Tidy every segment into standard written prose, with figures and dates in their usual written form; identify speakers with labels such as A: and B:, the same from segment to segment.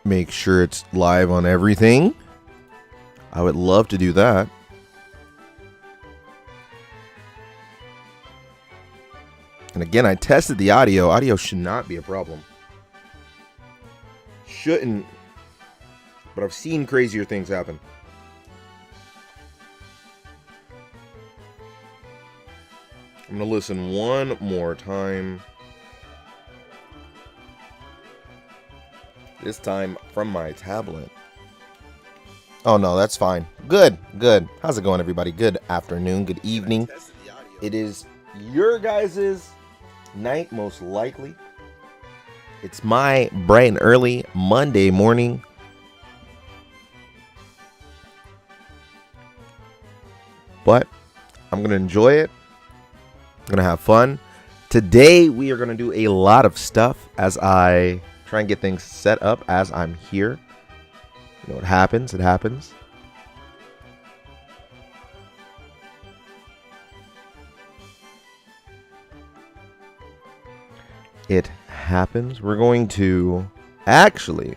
A: make sure it's live on everything. I would love to do that. And again, I tested the audio. Audio should not be a problem. Shouldn't. But I've seen crazier things happen. I'm going to listen one more time. This time from my tablet. Oh, no, that's fine. Good, good. How's it going, everybody? Good afternoon, good evening. It is your guys' night, most likely. It's my bright and early Monday morning. But I'm going to enjoy it. I'm going to have fun. Today, we are going to do a lot of stuff as I try and get things set up as I'm here. You know, it happens. It happens. It happens. We're going to actually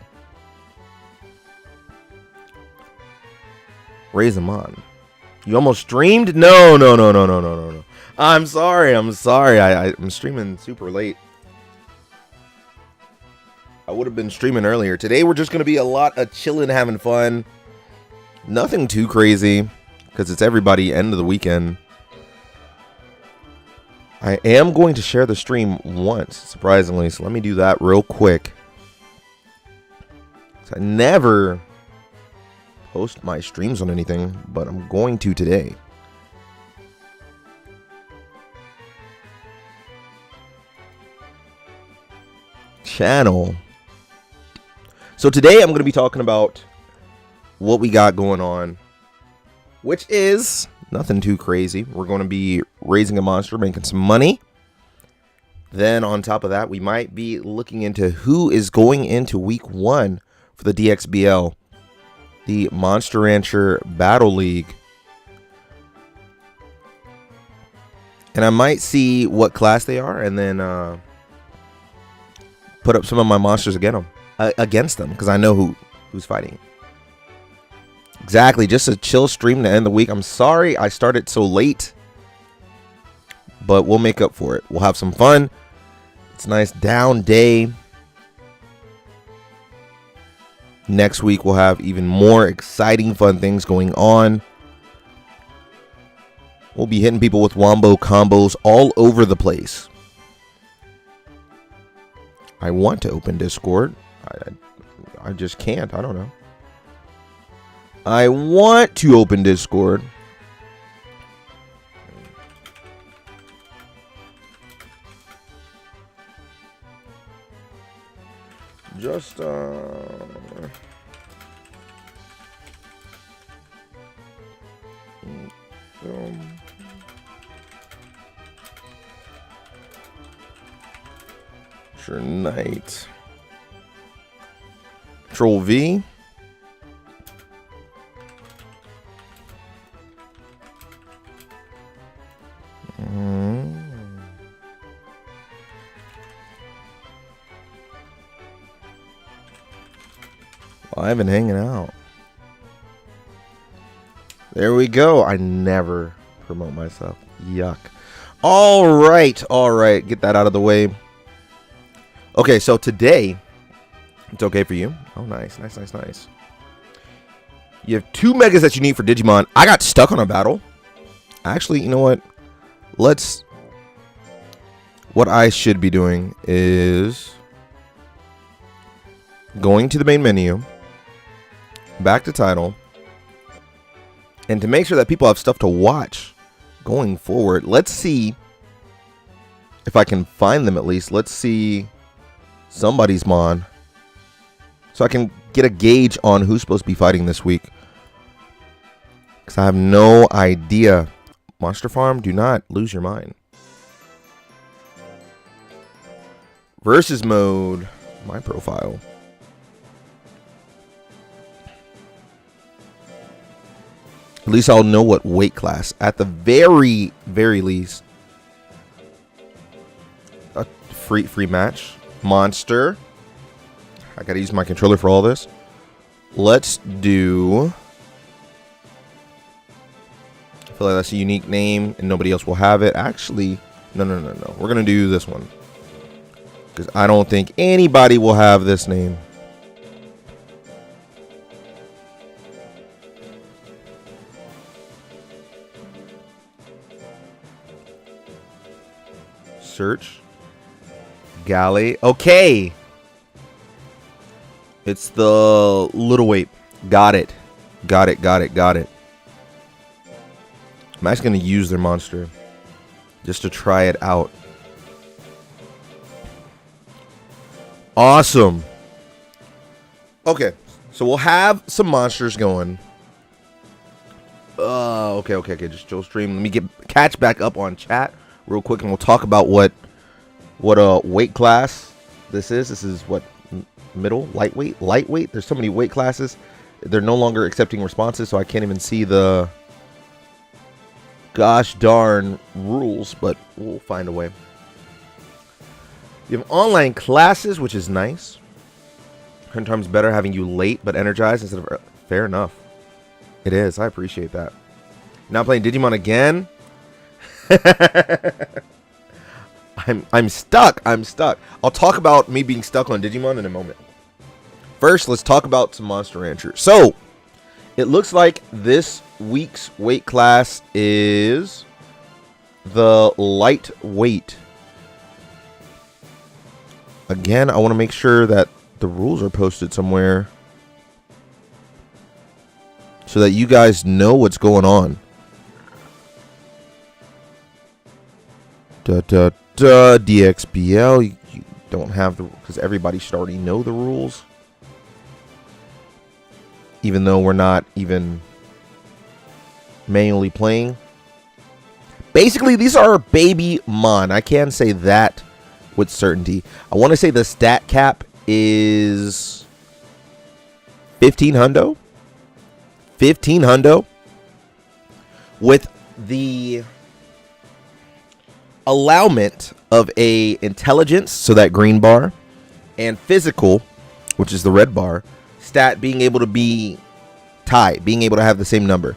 A: raise them on. You almost streamed? No. I'm sorry. I'm streaming super late. I would have been streaming earlier. Today we're just going to be a lot of chilling, having fun. Nothing too crazy because it's everybody end of the weekend. I am going to share the stream once, surprisingly, so let me do that real quick. So I never post my streams on anything, but I'm going to today. Channel. So today I'm going to be talking about what we got going on, which is nothing too crazy. We're going to be raising a monster, making some money. Then on top of that, we might be looking into who is going into week 1 for the DXBL, the Monster Rancher Battle League. And I might see what class they are and then put up some of my monsters against them because I know who's fighting. Exactly, just a chill stream to end the week. I'm sorry I started so late, but we'll make up for it. We'll have some fun. It's a nice down day. Next week we'll have even more exciting, fun things going on. We'll be hitting people with wombo combos all over the place. I want to open Discord. I just can't. I don't know. I want to open Discord. Just sure, night. Control V. I've been hanging out. There we go. I never promote myself. Yuck. All right. Get that out of the way. Okay, so today, it's okay for you. Oh, nice. You have 2 megas that you need for Digimon. I got stuck on a battle. Actually, you know what? What I should be doing is going to the main menu, back to title, and to make sure that people have stuff to watch going forward, let's see if I can find them at least. Let's see somebody's mon, so I can get a gauge on who's supposed to be fighting this week, because I have no idea. Monster Farm, do not lose your mind. Versus mode, my profile. At least I'll know what weight class. At the very least. A free match. Monster. I gotta use my controller for all this. Let's do... I feel like that's a unique name and nobody else will have it. Actually, no. We're gonna do this one. Because I don't think anybody will have this name. Search. Galley. Okay. It's the little weight. Got it. Got it. I'm actually going to use their monster just to try it out. Awesome. Okay. So we'll have some monsters going. Okay. Just Joe stream. Let me catch back up on chat real quick, and we'll talk about what weight class this is. This is what, middle, lightweight. There's so many weight classes. They're no longer accepting responses, so I can't even see the gosh darn rules, but we'll find a way. You have online classes, which is nice. 100 times better having you late but energized instead of... Fair enough. It is. I appreciate that. Now playing Digimon again. I'm stuck. I'll talk about me being stuck on Digimon in a moment. First, let's talk about some Monster Ranchers. So, it looks like this week's weight class is the lightweight. Again, I want to make sure that the rules are posted somewhere so that you guys know what's going on. DXBL, you don't have the, because everybody should already know the rules, even though we're not even manually playing. Basically, these are baby mon. I can say that with certainty. I want to say the stat cap is 15 hundo. 15 hundo with the allowment of a intelligence, so that green bar, and physical, which is the red bar, stat being able to be tied, being able to have the same number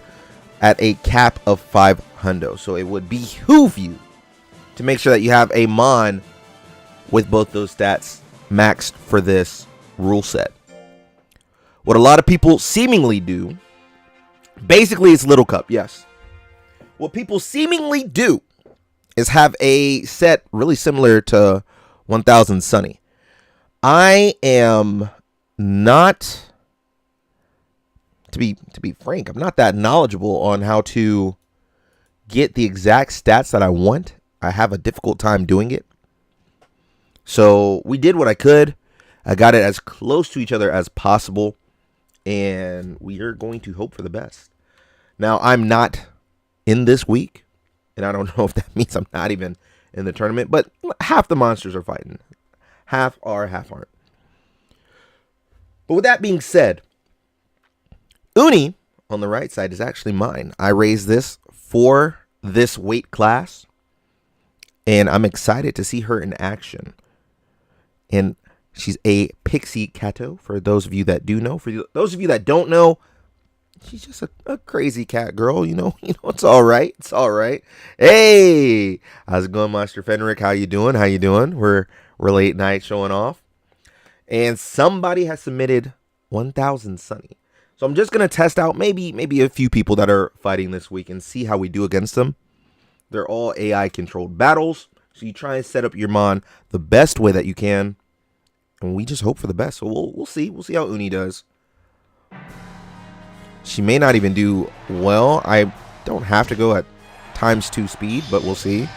A: at a cap of 5 hundo. So it would behoove you to make sure that you have a mon with both those stats maxed for this rule set. What a lot of people seemingly do, basically it's Little Cup, yes. What people seemingly do is have a set really similar to 1000 Sunny. I am not, to be frank, I'm not that knowledgeable on how to get the exact stats that I want. I have a difficult time doing it. So we did what I could. I got it as close to each other as possible, and we are going to hope for the best. Now, I'm not in this week, and I don't know if that means I'm not even in the tournament, but half the monsters are fighting. Half are, half aren't. But with that being said, Uni on the right side is actually mine. I raised this for this weight class, and I'm excited to see her in action. And she's a Pixie Kato, for those of you that do know. For those of you that don't know, she's just a crazy cat girl, you know, it's all right. It's all right. Hey, how's it going, Monster Fenric? How you doing? We're late night showing off. And somebody has submitted 1000 Sunny. So I'm just going to test out maybe a few people that are fighting this week and see how we do against them. They're all AI controlled battles. So you try and set up your mon the best way that you can. And we just hope for the best. So we'll see. We'll see how Uni does. She may not even do well. I don't have to go at ×2 speed, but we'll see.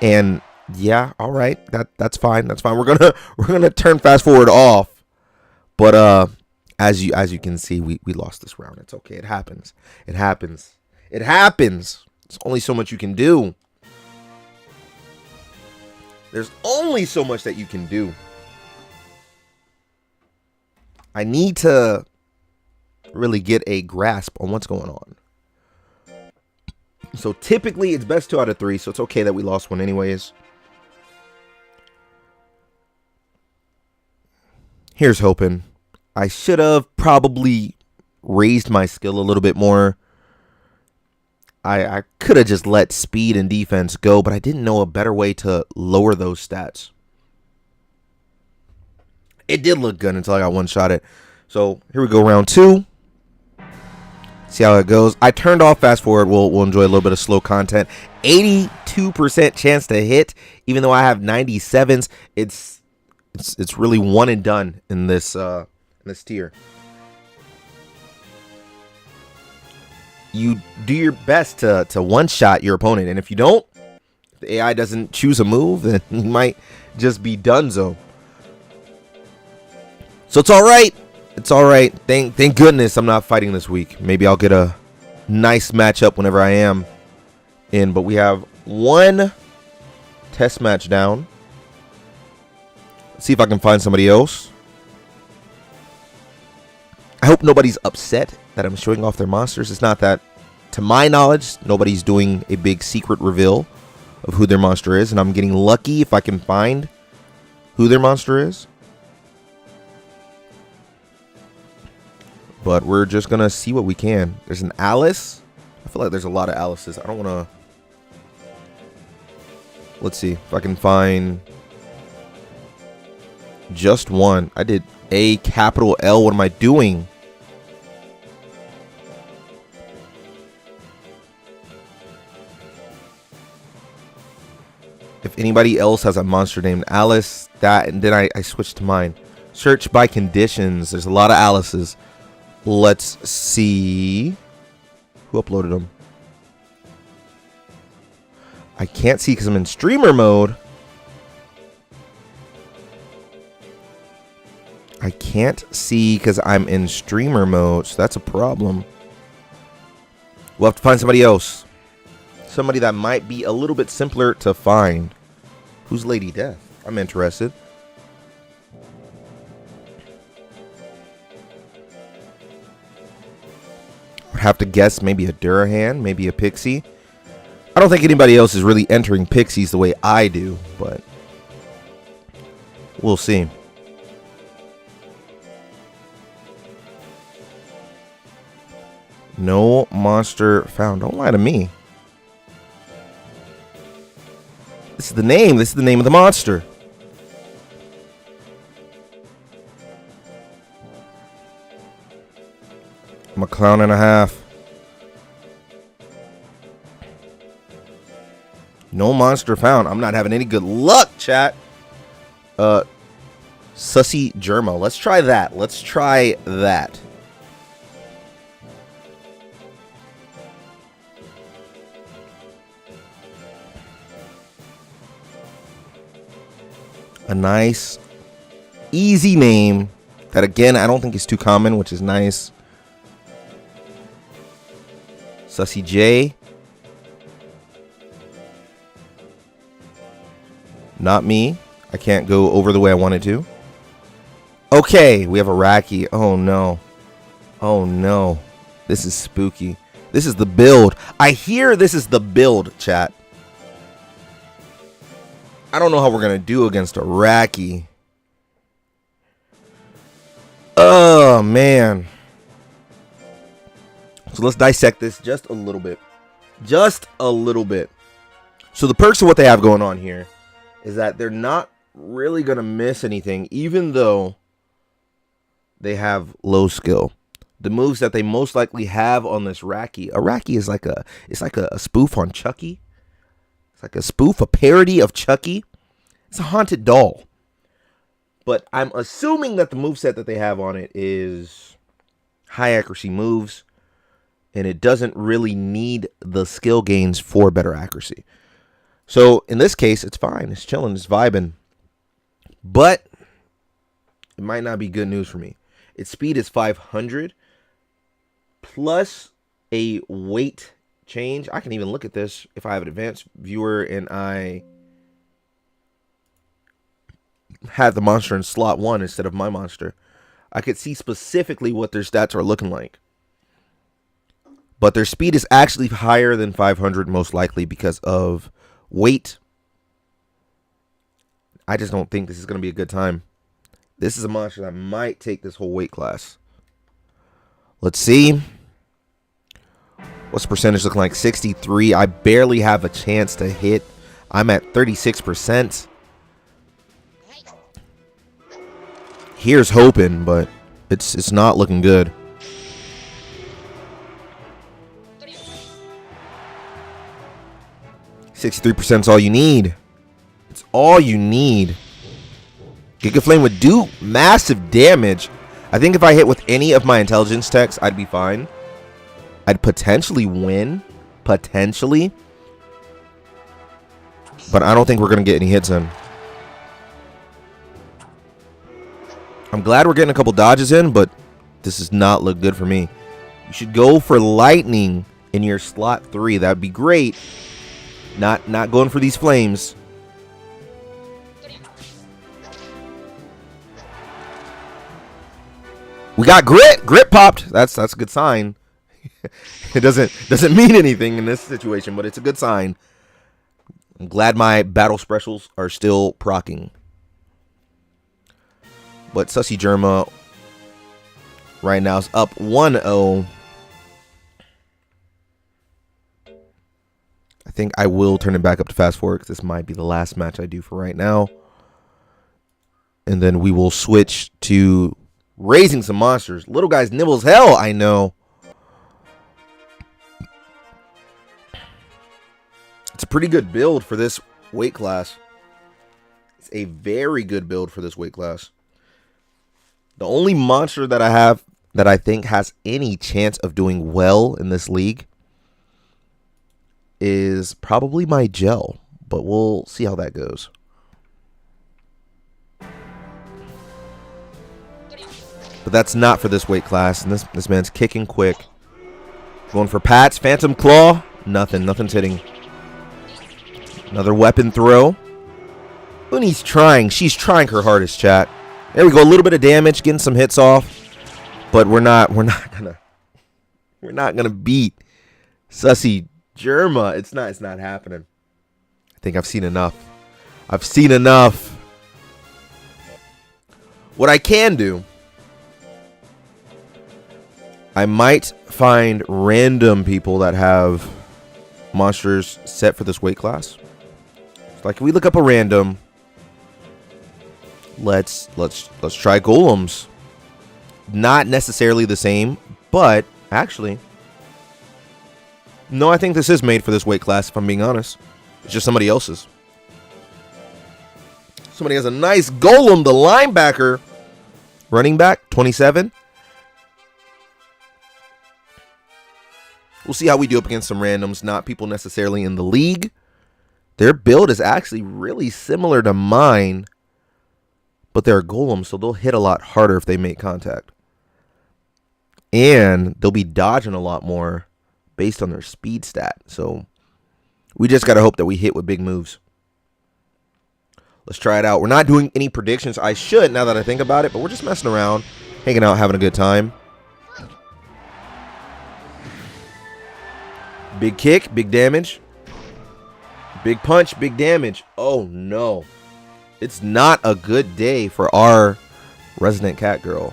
A: And yeah, all right. That's fine. That's fine. We're gonna turn fast forward off. But as you can see, we lost this round. It's okay. It happens. It happens. There's only so much you can do. There's only so much that you can do. I need to really get a grasp on what's going on. So typically it's best 2 out of 3, so it's okay that we lost one anyways. Here's hoping. I should have probably raised my skill a little bit more. I could have just let speed and defense go, but I didn't know a better way to lower those stats. It did look good until I got one-shotted. So here we go, round 2. See how it goes. I turned off fast forward. We'll enjoy a little bit of slow content. 82% chance to hit, even though I have 97s. It's really one and done in this tier. You do your best to one-shot your opponent, and if you don't, if the AI doesn't choose a move, then you might just be donezo. So it's all right. It's all right. Thank goodness I'm not fighting this week. Maybe I'll get a nice matchup whenever I am in. But we have one test match down. Let's see if I can find somebody else. I hope nobody's upset that I'm showing off their monsters. It's not that, to my knowledge, nobody's doing a big secret reveal of who their monster is. And I'm getting lucky if I can find who their monster is. But we're just going to see what we can. There's an Alice. I feel like there's a lot of Alices. I don't want to... Let's see if I can find just one. I did A, capital L. What am I doing? If anybody else has a monster named Alice, and then I switched to mine. Search by conditions. There's a lot of Alices. Let's see who uploaded them. I can't see because I'm in streamer mode. I can't see because I'm in streamer mode, so that's a problem. We'll have to find somebody else. Somebody that might be a little bit simpler to find. Who's Lady Death? I'm interested. Have to guess maybe a Durahan, maybe a Pixie. I don't think anybody else is really entering Pixies the way I do, but we'll see. No monster found. Don't lie to me. This is the name. This is the name of the monster. I'm a clown and a half. No monster found. I'm not having any good luck, chat. Sussy Germo. Let's try that. Let's try that. A nice, easy name that, again, I don't think is too common, which is nice. Sussy J. Not me. I can't go over the way I wanted to. Okay, we have a Raki. Oh, no. Oh, no. This is spooky. This is the build. I hear this is the build, chat. I don't know how we're going to do against a Raki. Oh, man. So let's dissect this just a little bit. Just a little bit. So the perks of what they have going on here is that they're not really going to miss anything, even though they have low skill. The moves that they most likely have on this Raki. A Raki is like a spoof on Chucky. It's like a spoof, a parody of Chucky. It's a haunted doll. But I'm assuming that the moveset that they have on it is high accuracy moves. And it doesn't really need the skill gains for better accuracy. So in this case, it's fine. It's chilling. It's vibing. But it might not be good news for me. Its speed is 500 plus a weight change. I can even look at this if I have an advanced viewer and I had the monster in slot 1 instead of my monster. I could see specifically what their stats are looking like. But their speed is actually higher than 500, most likely because of weight. I just don't think this is going to be a good time. This is a monster that might take this whole weight class. Let's see. What's the percentage looking like? 63. I barely have a chance to hit. I'm at 36%. Here's hoping, but it's not looking good. 63% is all you need. It's all you need. Giga Flame would do massive damage. I think if I hit with any of my intelligence techs, I'd be fine. I'd potentially win. Potentially. But I don't think we're going to get any hits in. I'm glad we're getting a couple dodges in, but this does not look good for me. You should go for lightning in your slot 3. That would be great. Not going for these flames. We got grit. Grit popped. That's a good sign. It doesn't mean anything in this situation, but it's a good sign. I'm glad my battle specials are still proccing. But Sussy Germa right now is up 1-0. I think I will turn it back up to fast forward because this might be the last match I do for right now. And then we will switch to raising some monsters. Little guys nibble as hell, I know. It's a pretty good build for this weight class. It's a very good build for this weight class. The only monster that I have that I think has any chance of doing well in this league is probably my gel, but we'll see how that goes. But that's not for this weight class, and this man's kicking quick. Going for Pats, Phantom Claw, nothing's hitting. Another weapon throw. Uni's trying, she's trying her hardest, chat. There we go, a little bit of damage, getting some hits off, but we're not gonna beat Sussy Germa. It's not happening. I think I've seen enough. What I can do, I might find random people that have monsters set for this weight class. Like if we look up a random, let's try golems. Not necessarily the same, but actually, no, I think this is made for this weight class, if I'm being honest. It's just somebody else's. Somebody has a nice golem, the linebacker. Running back, 27. We'll see how we do up against some randoms, not people necessarily in the league. Their build is actually really similar to mine, but they're golems, so they'll hit a lot harder if they make contact. And they'll be dodging a lot more based on their speed stat. So we just got to hope that we hit with big moves. Let's try it out. We're not doing any predictions. I should now that I think about it, but we're just messing around, hanging out, having a good time. Big kick, big damage. Big punch, big damage. Oh no. It's not a good day for our resident cat girl.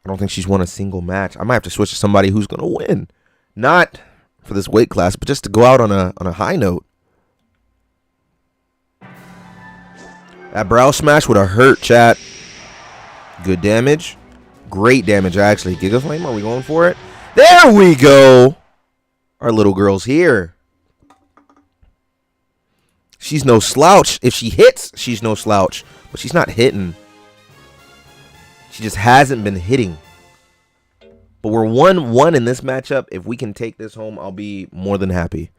A: I don't think she's won a single match. I might have to switch to somebody who's going to win. Not for this weight class, but just to go out on a high note. That brow smash would have hurt, chat. Good damage. Great damage, actually. Giga Flame, are we going for it? There we go. Our little girl's here. She's no slouch. If she hits, she's no slouch. But she's not hitting. She just hasn't been hitting. But we're 1-1 in this matchup. If we can take this home, I'll be more than happy.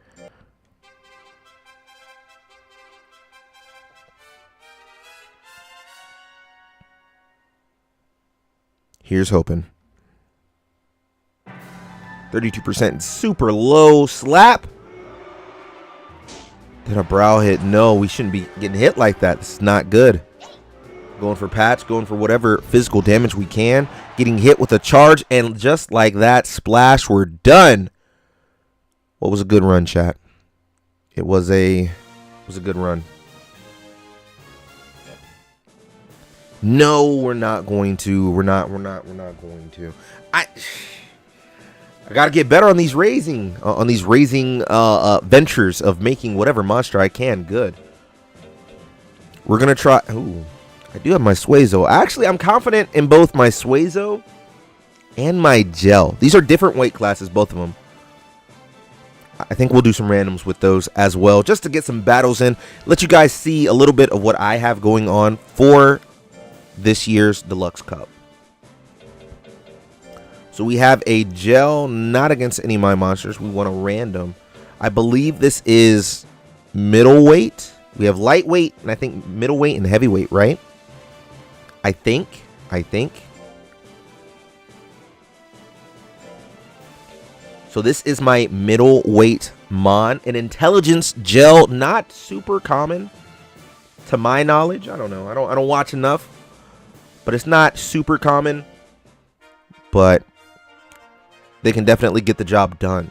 A: Here's hoping. 32%, super low. Slap. Then a brow hit. No, we shouldn't be getting hit like that. This is not good. Going for patch, going for whatever physical damage we can. Getting hit with a charge, and just like that, splash, we're done. What was a good run, chat? It was a good run. No, we're not going to. We're not going to. I got to get better on these raising ventures of making whatever monster I can good. We're going to try. Ooh, I do have my Suezo. Actually, I'm confident in both my Suezo and my Gel. These are different weight classes, both of them. I think we'll do some randoms with those as well, just to get some battles in. Let you guys see a little bit of what I have going on for this year's Deluxe Cup. So we have a Gel, not against any of my monsters. We want a random. I believe this is middleweight. We have lightweight, and I think middleweight and heavyweight, right? I think. So this is my middleweight Mon. An intelligence Gel, not super common to my knowledge. I don't know. I don't watch enough, but it's not super common. But they can definitely get the job done.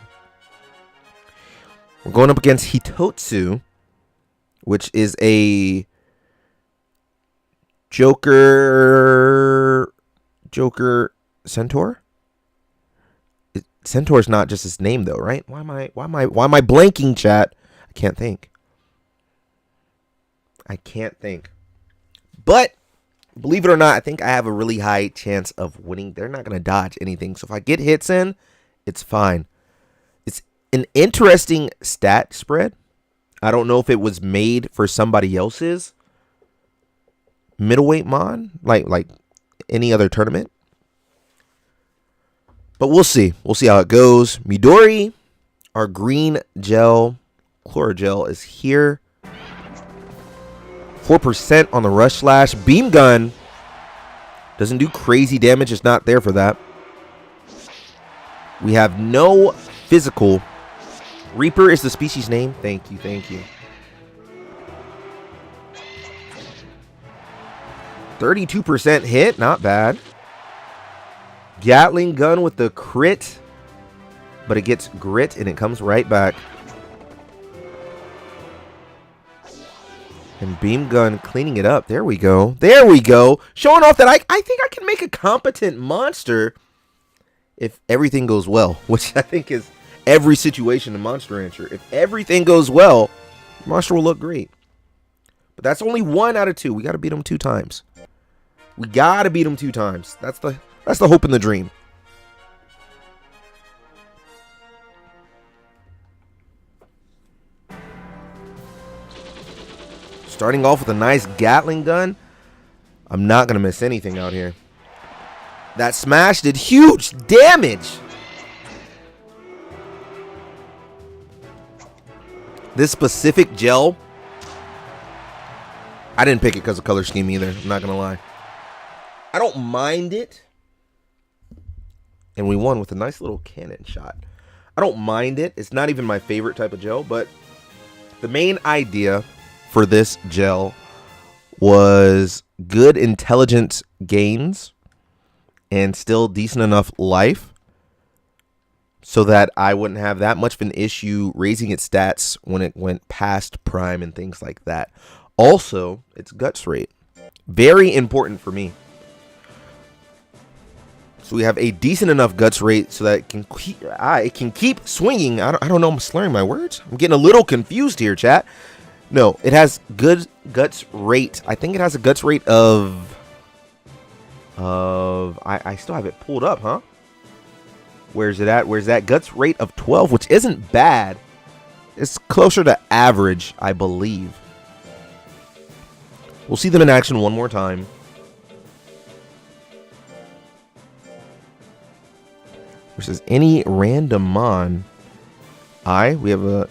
A: We're going up against Hitotsu, which is a Joker Centaur. Centaur's not just his name though, right? Why am I blanking, chat? I can't think. But believe it or not, I think I have a really high chance of winning. They're not going to dodge anything. So if I get hits in, it's fine. It's an interesting stat spread. I don't know if it was made for somebody else's middleweight Mon, like any other tournament. But we'll see. We'll see how it goes. Midori, our green gel, Chlorogel is here. 4% on the Rush Slash. Beam Gun doesn't do crazy damage. It's not there for that. We have no physical. Reaper is the species name. Thank you. 32% hit. Not bad. Gatling gun with the crit, but it gets grit and it comes right back. And beam gun cleaning it up. There we go. Showing off that I think I can make a competent monster if everything goes well, which I think is every situation in Monster Rancher. If everything goes well, the monster will look great. But that's only 1 out of 2. We got to beat them 2 times. That's the hope and the dream. Starting off with a nice Gatling gun. I'm not going to miss anything out here. That smash did huge damage. This specific gel, I didn't pick it because of color scheme either. I'm not going to lie. I don't mind it. And we won with a nice little cannon shot. I don't mind it. It's not even my favorite type of gel, but the main idea for this gel was good intelligence gains and still decent enough life so that I wouldn't have that much of an issue raising its stats when it went past prime and things like that. Also, its guts rate. Very important for me. So we have a decent enough guts rate so that it can keep swinging. I don't know. I'm slurring my words. I'm getting a little confused here, chat. No, it has good guts rate. I think it has a guts rate of I still have it pulled up, huh? Where's it at? Where's that guts rate of 12, which isn't bad. It's closer to average, I believe. We'll see them in action one more time. Versus any random Mon. We have a.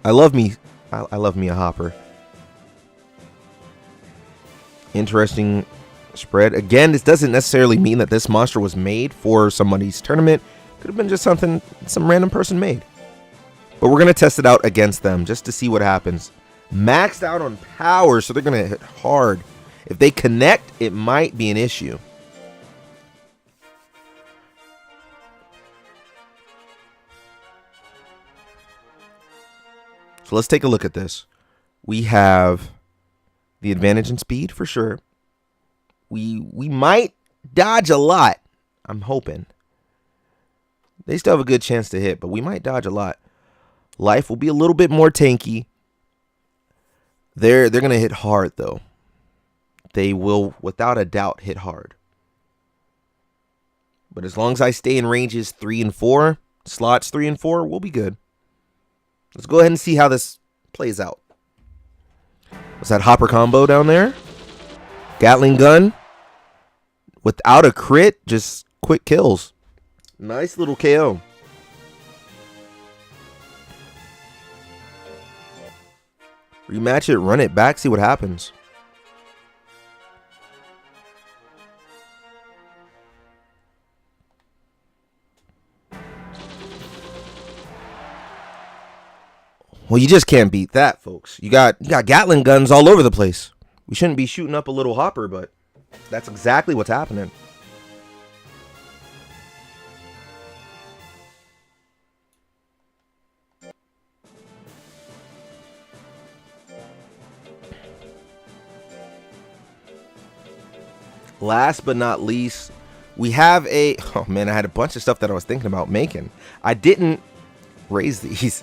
A: I love me a Hopper. Interesting spread. Again, this doesn't necessarily mean that this monster was made for somebody's tournament. Could have been just something some random person made. But we're gonna test it out against them just to see what happens. Maxed out on power, so they're gonna hit hard. If they connect, it might be an issue. So let's take a look at this. We have the advantage in speed for sure. We might dodge a lot. I'm hoping. They still have a good chance to hit, but we might dodge a lot. Life will be a little bit more tanky. They're going to hit hard, though. They will, without a doubt, hit hard. But as long as I stay in ranges 3 and 4, slots 3 and 4, we'll be good. Let's go ahead and see how this plays out. What's that hopper combo down there? Gatling gun. Without a crit, just quick kills. Nice little KO. Rematch it, run it back, see what happens. Well, you just can't beat that, folks. You got Gatling guns all over the place. We shouldn't be shooting up a little hopper, but that's exactly what's happening. Last but not least, we have a... Oh, man, I had a bunch of stuff that I was thinking about making. I didn't raise these.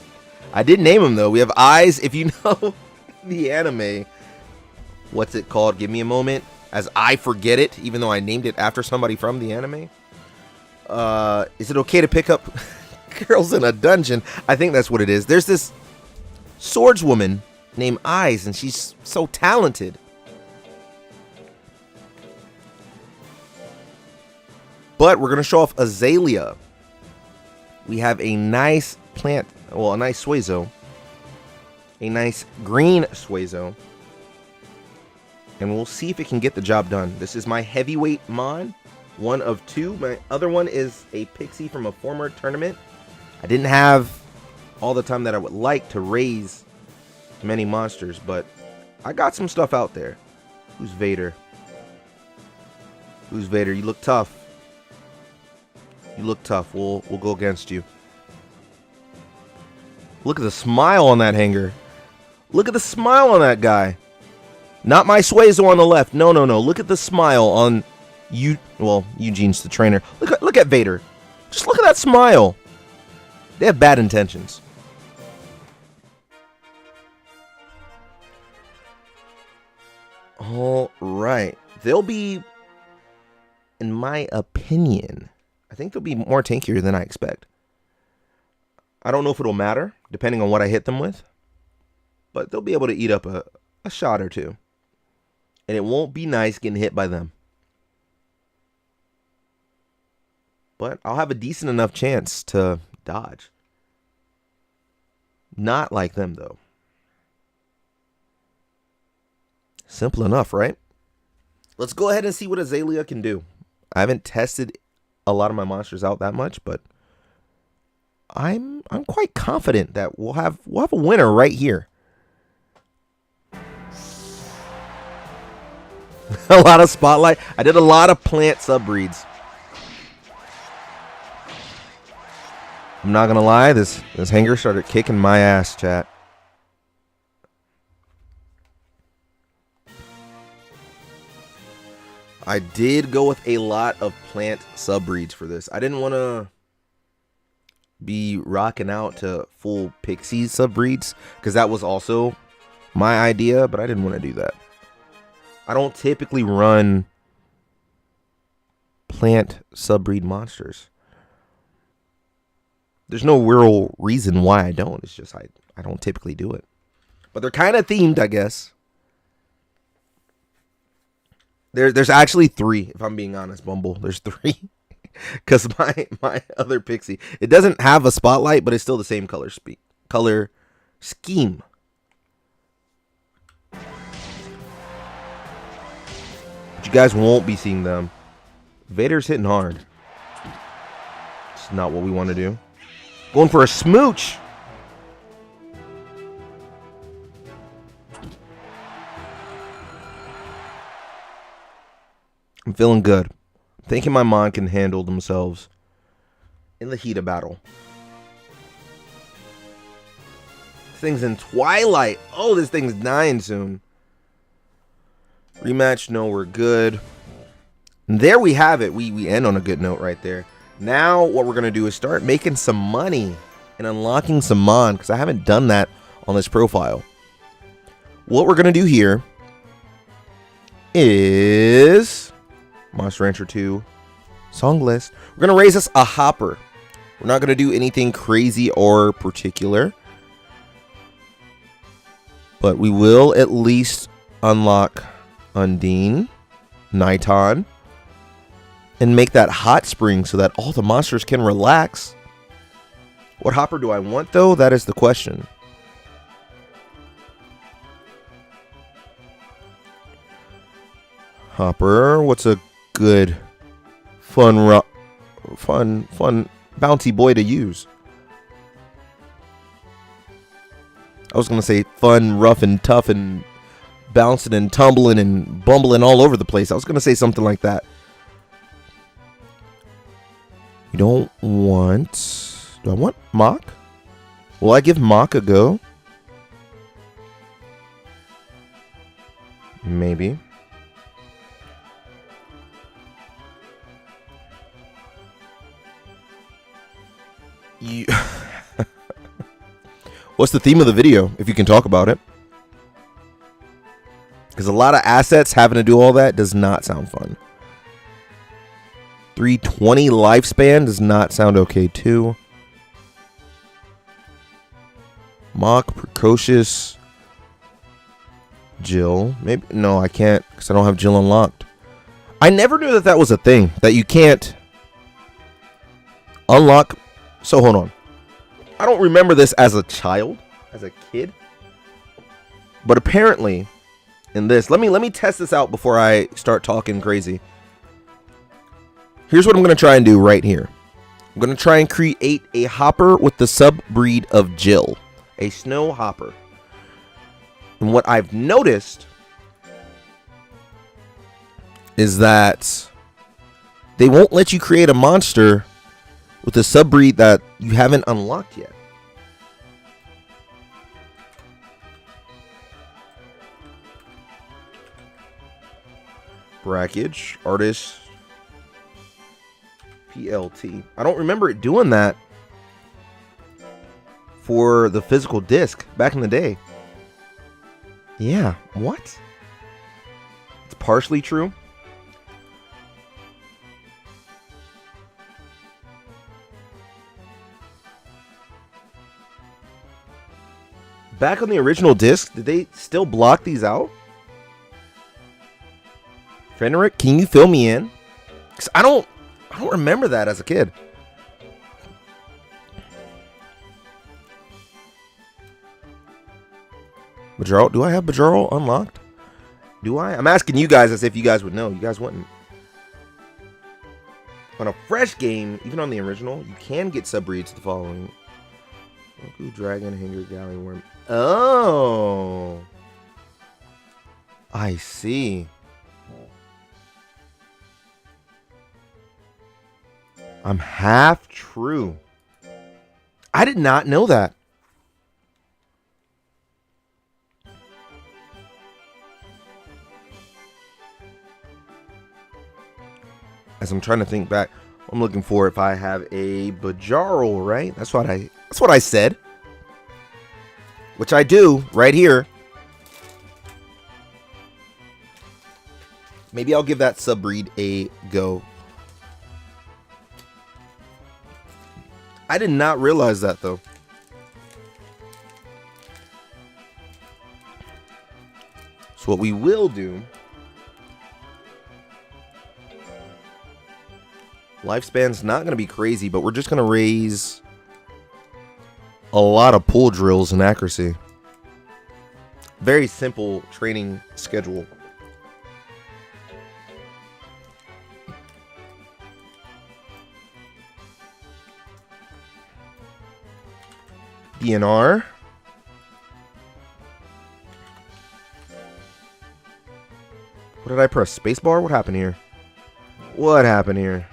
A: I did name them, though. We have eyes. If you know the anime, what's it called? Give me a moment. As I forget it, even though I named it after somebody from the anime. Is it okay to pick up girls in a dungeon? I think that's what it is. There's this swordswoman named Eyes, and she's so talented. But we're going to show off Azalea. We have a nice plant, well, a nice Suezo. A nice green Suezo. And we'll see if it can get the job done. This is my heavyweight Mon, one of two. My other one is a Pixie from a former tournament. I didn't have all the time that I would like to raise many monsters, but I got some stuff out there. Who's Vader? Who's Vader? You look tough. You look tough. We'll go against you. Look at the smile on that hanger. Look at the smile on that guy. Not my Suezo on the left. No. Look at the smile on you. Well, Eugene's the trainer. Look at Vader. Just look at that smile. They have bad intentions. All right. They'll be, in my opinion, I think they'll be more tankier than I expect. I don't know if it'll matter, depending on what I hit them with. But they'll be able to eat up a shot or two. And it won't be nice getting hit by them. But I'll have a decent enough chance to dodge. Not like them, though. Simple enough, right? Let's go ahead and see what Azalea can do. I haven't tested a lot of my monsters out that much, but I'm quite confident that we'll have a winner right here. A lot of spotlight. I did a lot of plant subbreeds. I'm not gonna lie, this hanger started kicking my ass, chat. I did go with a lot of plant subbreeds for this. I didn't want to be rocking out to full Pixie subbreeds because that was also my idea, but I didn't want to do that. I don't typically run plant subbreed monsters. There's no real reason why I don't. It's just I don't typically do it. But they're kind of themed, I guess. There's actually 3, if I'm being honest, Bumble. There's 3. Because my other Pixie, it doesn't have a spotlight, but it's still the same color scheme. But you guys won't be seeing them. Vader's hitting hard. It's not what we want to do. Going for a smooch. I'm feeling good. I'm thinking my Mon can handle themselves in the heat of battle. This thing's in Twilight. Oh, this thing's dying soon. Rematch, no, we're good. And there we have it. We end on a good note right there. Now what we're going to do is start making some money and unlocking some Mon, because I haven't done that on this profile. What we're going to do here is Monster Rancher 2 song list. We're going to raise us a Hopper. We're not going to do anything crazy or particular, but we will at least unlock Undine, Niton, and make that hot spring so that all the monsters can relax. What Hopper do I want, though? That is the question. Hopper, what's a good, fun bounty boy to use? I was going to say fun, rough, and tough, and bouncing and tumbling and bumbling all over the place. I was going to say something like that. We don't want... Do I want Mach? Will I give Mach a go? Maybe. What's the theme of the video, if you can talk about it? Because a lot of assets having to do all that does not sound fun. 320 lifespan does not sound okay too. Mach, Precocious, Jill. Maybe no, I can't because I don't have Jill unlocked. I never knew that that was a thing, that you can't unlock. So hold on. I don't remember this as a child, as a kid. But apparently in this, let me test this out before I start talking crazy. Here's what I'm going to try and do right here. I'm going to try and create a Hopper with the sub-breed of Jill. A snow Hopper. And what I've noticed is that they won't let you create a monster with a sub-breed that you haven't unlocked yet. Brackage, artist, PLT. I don't remember it doing that for the physical disc back in the day. Yeah, what? It's partially true. Back on the original disc, did they still block these out? Fenric, can you fill me in? 'Cause I don't remember that as a kid. Bajaro, do I have Bajaro unlocked? Do I? I'm asking you guys as if you guys would know. You guys wouldn't. On a fresh game, even on the original, you can get sub-breeds the following. Goku, Dragon, Hanger, Galleyworm. Oh. I see. I'm half true. I did not know that. As I'm trying to think back, I'm looking for if I have a Bajaro, right? That's what I said. Which I do right here. Maybe I'll give that sub-breed a go. I did not realize that though. So what we will do, lifespan's not going to be crazy, but we're just going to raise a lot of pull drills and accuracy. Very simple training schedule. DNR. What did I press? Spacebar? What happened here? What happened here?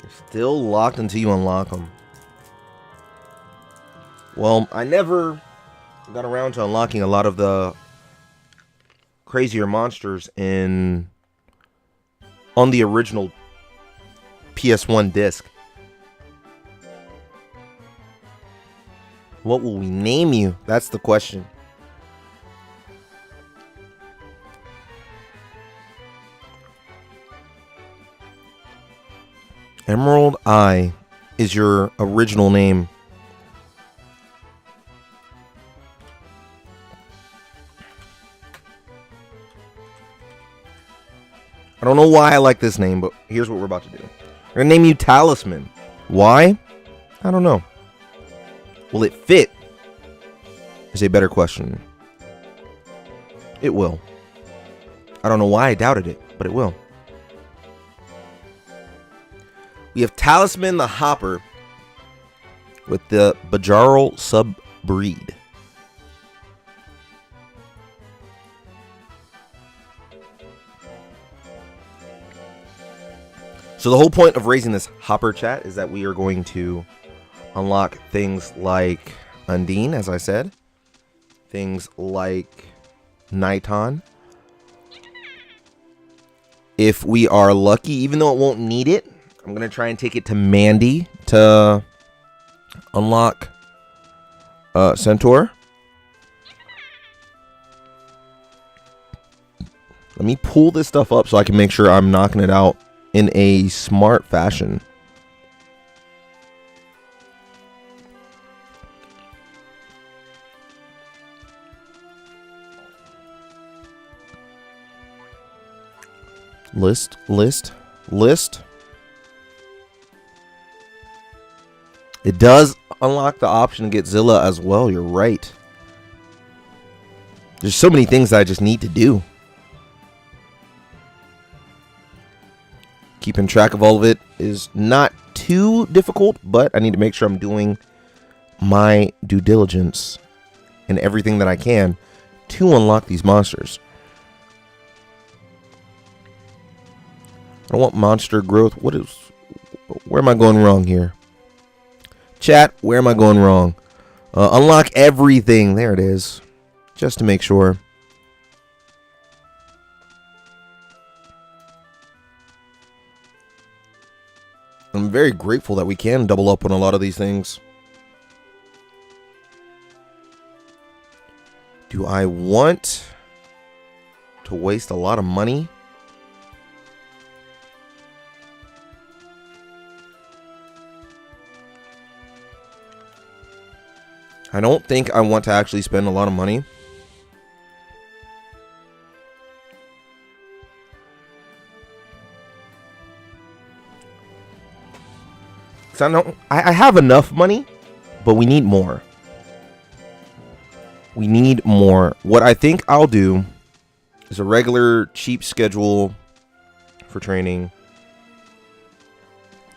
A: They're still locked until you unlock them. Well, I never got around to unlocking a lot of the crazier monsters on the original PS1 disc. What will we name you? That's the question. Emerald Eye is your original name. I don't know why I like this name, but here's what we're about to do. We're going to name you Talisman. Why? I don't know. Will it fit? Is a better question. It will. I don't know why I doubted it, but it will. We have Talisman the Hopper with the Bajarl sub-breed. So the whole point of raising this Hopper chat is that we are going to unlock things like Undine, as I said. Things like Niton. If we are lucky, even though it won't need it, I'm going to try and take it to Mandy to unlock Centaur. Let me pull this stuff up so I can make sure I'm knocking it out in a smart fashion. List. It does unlock the option to get Zilla as well. You're right. There's so many things that I just need to do. Keeping track of all of it is not too difficult, but I need to make sure I'm doing my due diligence and everything that I can to unlock these monsters. I don't want monster growth. Where am I going wrong here? Chat, where am I going wrong? Unlock everything. There it is. Just to make sure. I'm very grateful that we can double up on a lot of these things. Do I want to waste a lot of money? I don't think I want to actually spend a lot of money. I have enough money, but we need more. We need more. What I think I'll do is a regular cheap schedule for training.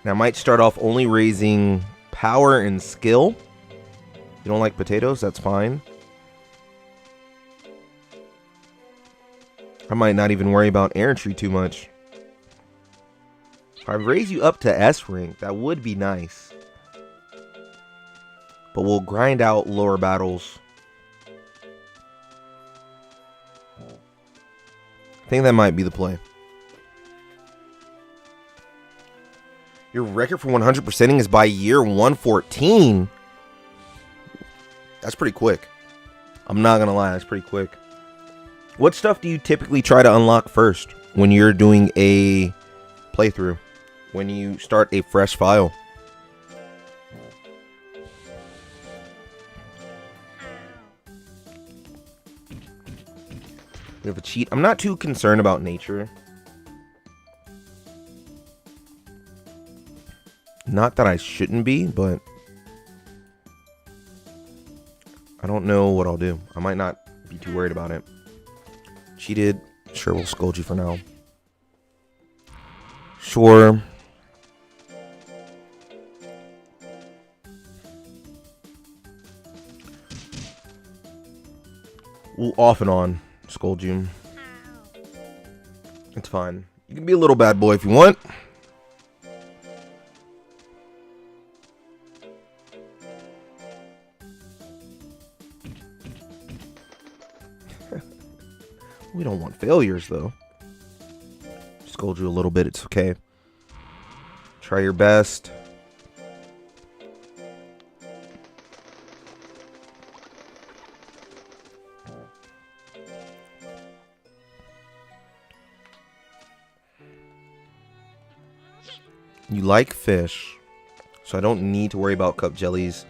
A: Now I might start off only raising power and skill. You don't like potatoes? That's fine. I might not even worry about errantry too much. If I raise you up to S rank, that would be nice. But we'll grind out lower battles. I think that might be the play. Your record for 100%ing is by year 114. That's pretty quick. I'm not going to lie, that's pretty quick. What stuff do you typically try to unlock first when you're doing a playthrough? When you start a fresh file? We have a cheat. I'm not too concerned about nature. Not that I shouldn't be, but I don't know what I'll do. I might not be too worried about it. Cheated. Sure, we'll scold you for now. Sure. We'll off and on scold you. It's fine. You can be a little bad boy if you want. We don't want failures, though. Scold you a little bit. It's okay. Try your best. You like fish, so I don't need to worry about cup jellies.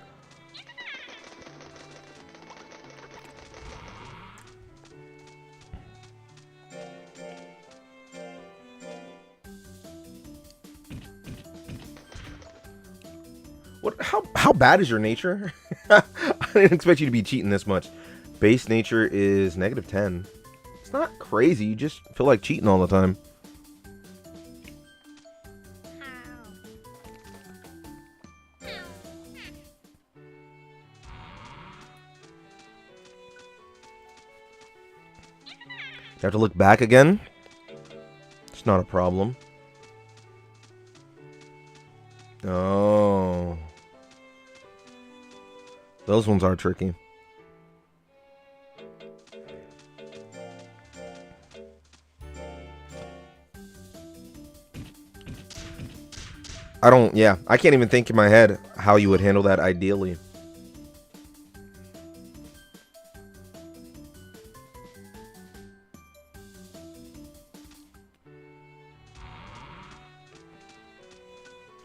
A: What? How bad is your nature? I didn't expect you to be cheating this much. Base nature is -10. It's not crazy. You just feel like cheating all the time. You have to look back again. It's not a problem. Oh. Those ones are tricky. I can't even think in my head how you would handle that ideally.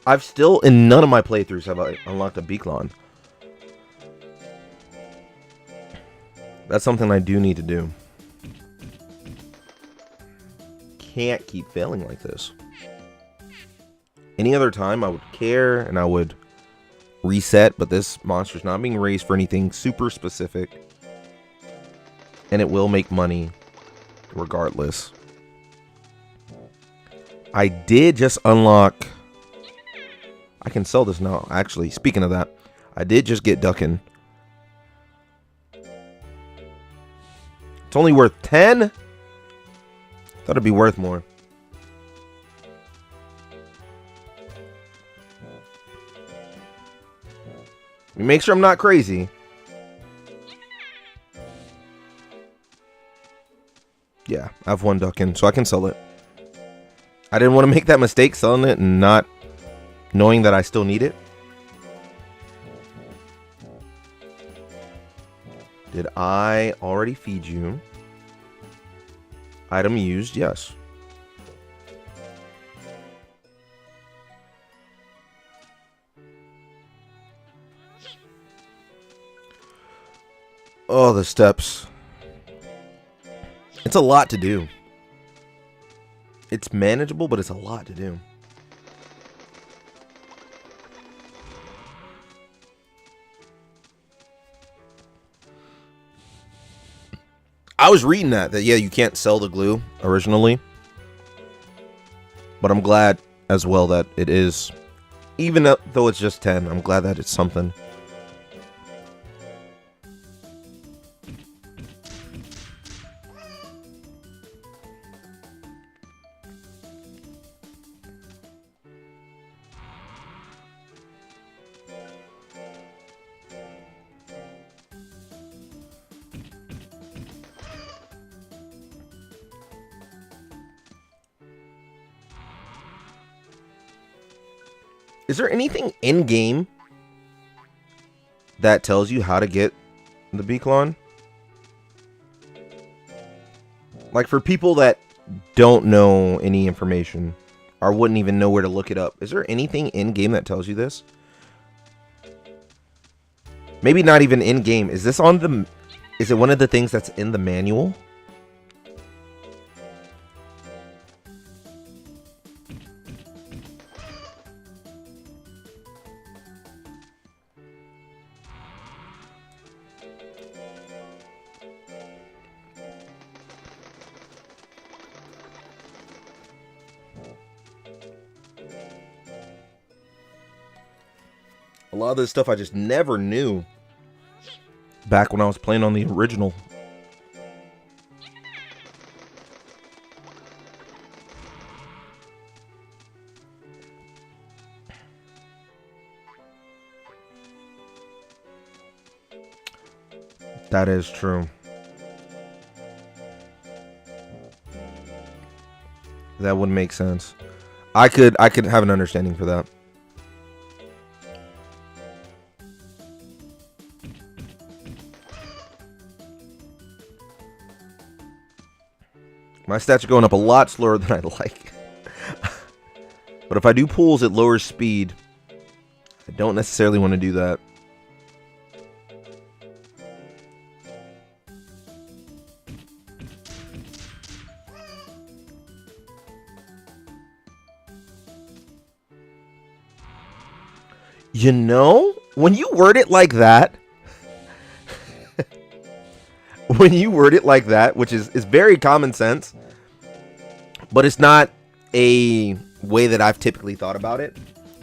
A: I've still, in none of my playthroughs have I unlocked a Beaklon. That's something I do need to do. Can't keep failing like this. Any other time I would care and I would reset, but this monster's not being raised for anything super specific. And it will make money regardless. I did just unlock... I can sell this now, actually. Speaking of that, I did just get Duckin'. It's only worth 10? Thought it'd be worth more. Make sure I'm not crazy. Yeah, I have one Duckin', so I can sell it. I didn't want to make that mistake selling it and not knowing that I still need it. Did I already feed you? Item used, yes. Oh, the steps. It's a lot to do. It's manageable, but it's a lot to do. I was reading that yeah, you can't sell the glue originally. But I'm glad as well that it is, even though it's just 10, I'm glad that it's something. Is there anything in-game that tells you how to get the Beaklon? Like, for people that don't know any information or wouldn't even know where to look it up, is there anything in-game that tells you this? Maybe not even in-game. Is this on the... Is it one of the things that's in the manual? A lot of this stuff I just never knew back when I was playing on the original. That is true. That would make sense. I could have an understanding for that. My stats are going up a lot slower than I'd like. But if I do pulls at lower speed, I don't necessarily want to do that. You know, when you word it like that, which is very common sense, but it's not a way that I've typically thought about it.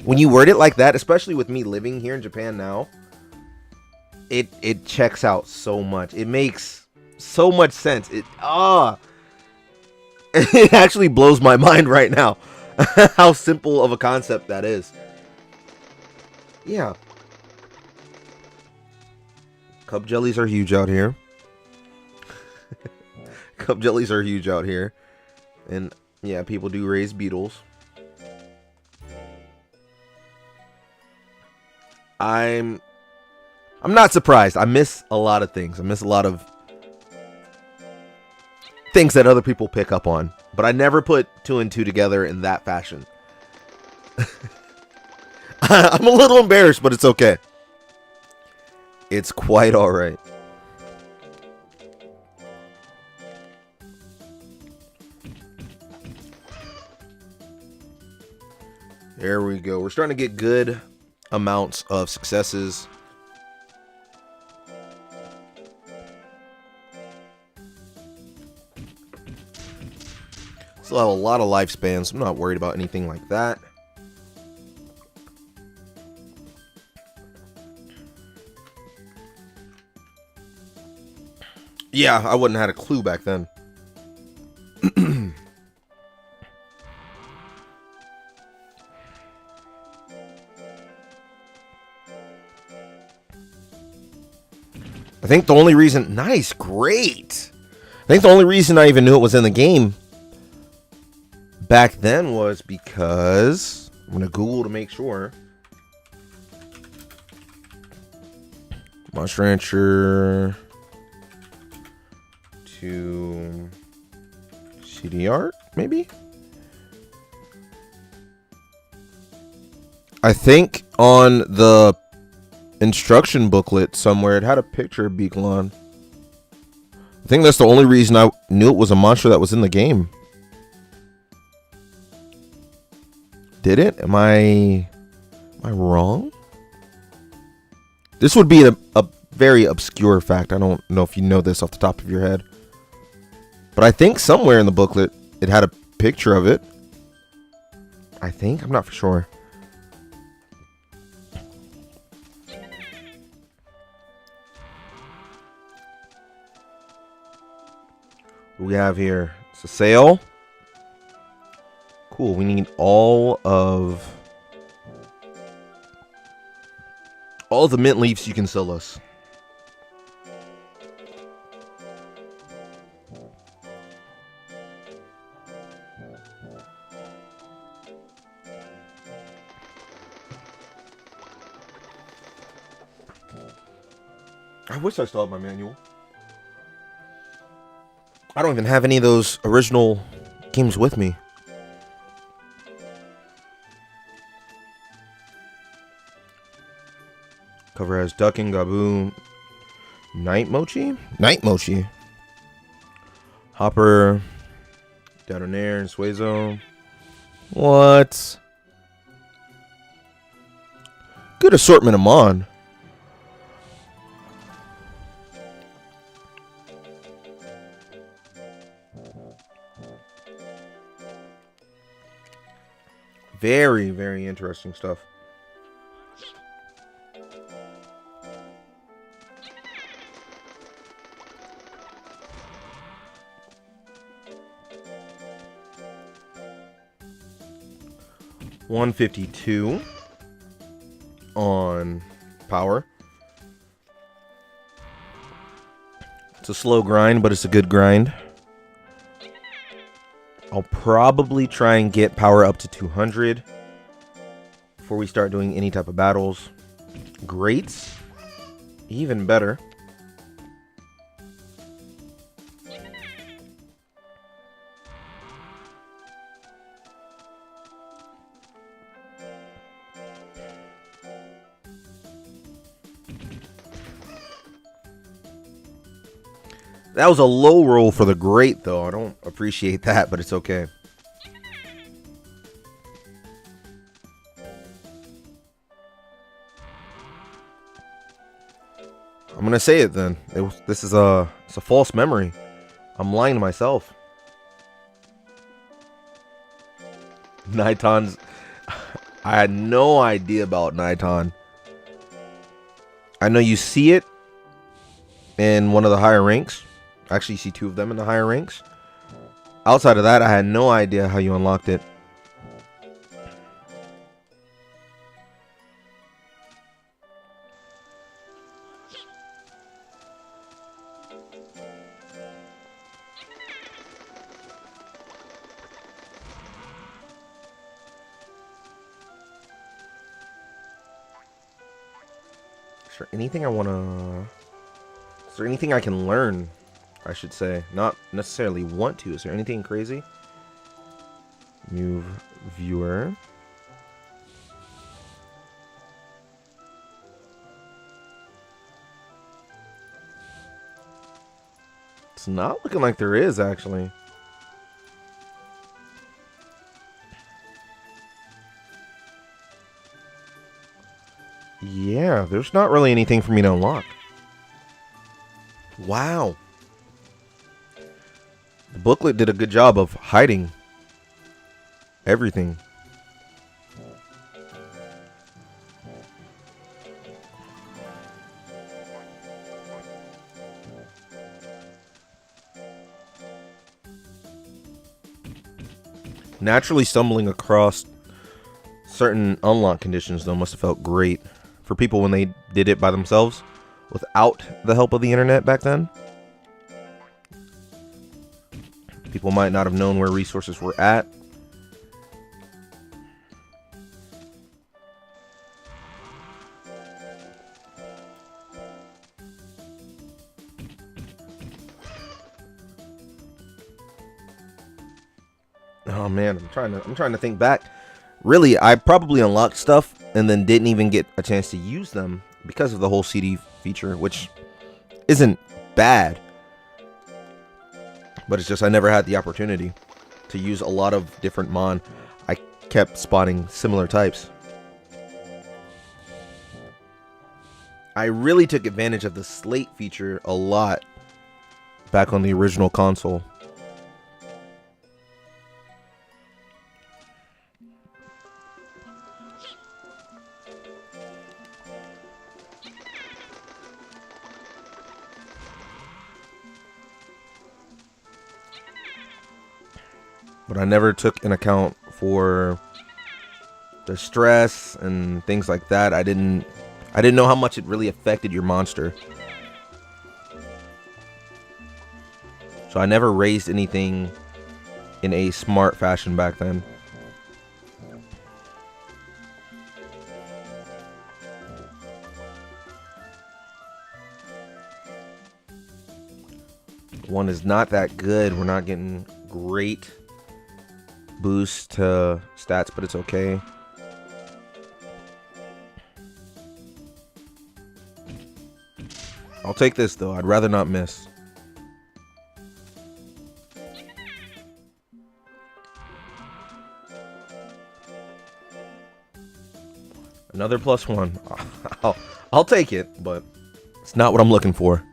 A: When you word it like that, especially with me living here in Japan now, it checks out so much. It makes so much sense. It actually blows my mind right now how simple of a concept that is. Yeah. Cup jellies are huge out here. Cup jellies are huge out here. And yeah, people do raise beetles. I'm not surprised. I miss a lot of things. I miss a lot of things that other people pick up on. But I never put 2 and 2 together in that fashion. I'm a little embarrassed, but it's okay. It's quite all right. There we go. We're starting to get good amounts of successes. Still have a lot of lifespans. I'm not worried about anything like that. Yeah, I wouldn't have had a clue back then. I think the only reason... Nice, great. I think the only reason I even knew it was in the game back then was because... I'm going to Google to make sure. Monster Rancher... to CD art, maybe? I think on the instruction booklet somewhere it had a picture of Beaklon. I think that's the only reason I knew it was a monster that was in the game. Did it? Am I wrong? This would be a very obscure fact. I don't know if you know this off the top of your head. But I think somewhere in the booklet it had a picture of it. I think. I'm not for sure. What do we have here? It's a sale. Cool. We need all the mint leaves you can sell us. I wish I still had my manual. I don't even have any of those original games with me. Cover has Ducking, Gaboo, Night Mochi? Night Mochi. Hopper, Detonair, and Suezo. What? Good assortment of Mon. Very, very interesting stuff. $152 on power. It's a slow grind, but it's a good grind. I'll probably try and get power up to 200 before we start doing any type of battles. Greats, even better. That was a low roll for the great, though. I don't appreciate that, but it's okay. I'm gonna say it then. It's a false memory. I'm lying to myself. Niton's. I had no idea about Niton. I know you see it in one of the higher ranks. Actually, you see two of them in the higher ranks. Outside of that, I had no idea how you unlocked it. Is there anything I want to... Is there anything I can learn, I should say? Not necessarily want to. Is there anything crazy? Move viewer. It's not looking like there is, actually. Yeah, there's not really anything for me to unlock. Wow. The booklet did a good job of hiding everything. Naturally stumbling across certain unlock conditions, though, must have felt great for people when they did it by themselves without the help of the internet back then. People might not have known where resources were at. Oh man, I'm trying to think back. Really, I probably unlocked stuff and then didn't even get a chance to use them because of the whole CD feature, which isn't bad. But it's just I never had the opportunity to use a lot of different Mon. I kept spotting similar types. I really took advantage of the slate feature a lot back on the original console. But I never took an account for the stress and things like that. I didn't know how much it really affected your monster. So I never raised anything in a smart fashion back then. One is not that good. We're not getting great boost to stats, but it's okay. I'll take this though. I'd rather not miss. Another +1. I'll take it, but it's not what I'm looking for.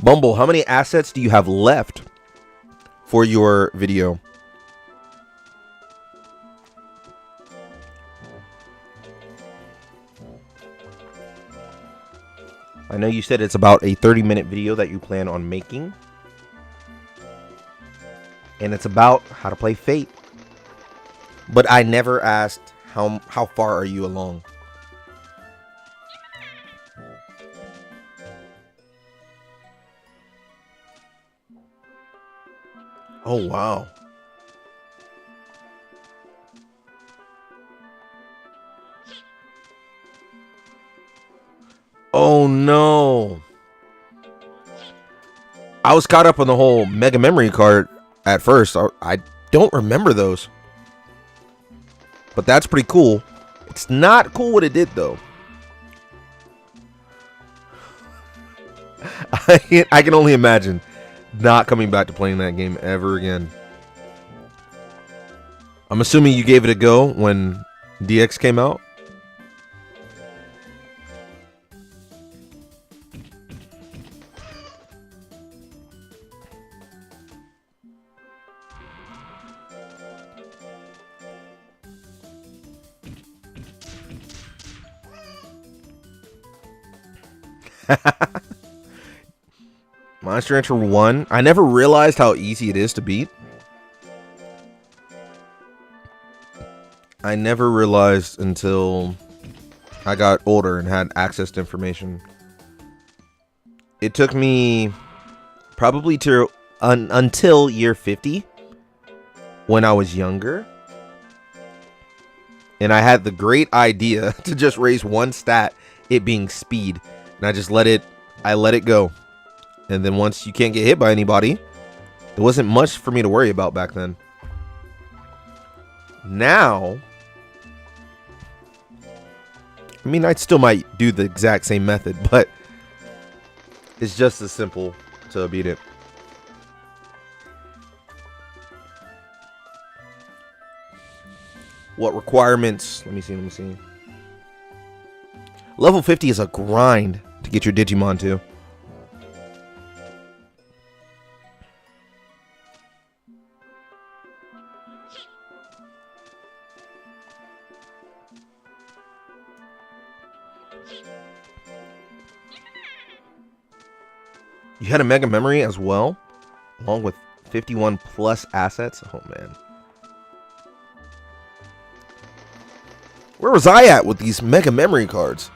A: Bumble, how many assets do you have left for your video? I know you said it's about a 30-minute video that you plan on making. And it's about how to play Fate. But I never asked How far are you along? Oh, wow. Oh, no. I was caught up on the whole Mega Memory Card at first. I don't remember those. But that's pretty cool. It's not cool what it did, though. I can only imagine not coming back to playing that game ever again. I'm assuming you gave it a go when DX came out. Monster Rancher 1. I never realized how easy it is to beat. I never realized until I got older and had access to information. It took me probably until year 50 when I was younger. And I had the great idea to just raise one stat, it being speed. And I just let it go. And then once you can't get hit by anybody, there wasn't much for me to worry about back then. Now, I mean, I still might do the exact same method, but it's just as simple to beat it. What requirements? Let me see. Level 50 is a grind to get your Digimon to. You had a Mega Memory as well, along with 51 plus assets. Oh, man. Where was I at with these Mega Memory cards?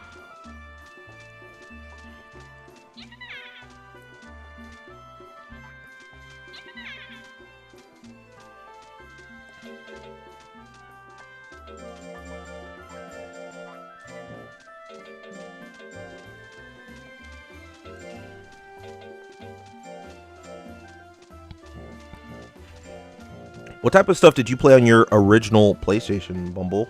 A: What type of stuff did you play on your original PlayStation, Bumble?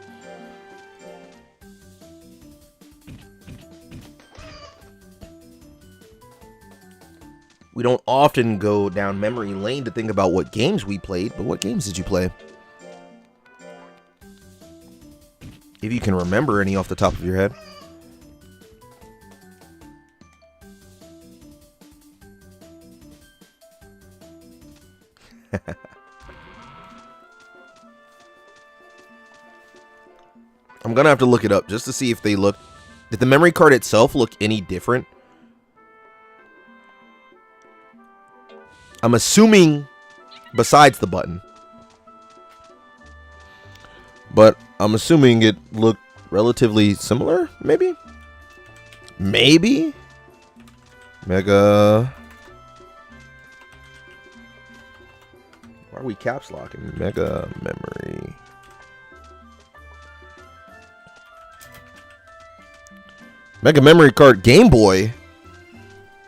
A: We don't often go down memory lane to think about what games we played, but what games did you play? If you can remember any off the top of your head. I'm gonna have to look it up just to see if they look. Did the memory card itself look any different? I'm assuming besides the button. But I'm assuming it looked relatively similar, maybe? Maybe? Mega. Why are we caps locking? Mega Memory. Mega Memory Card Game Boy?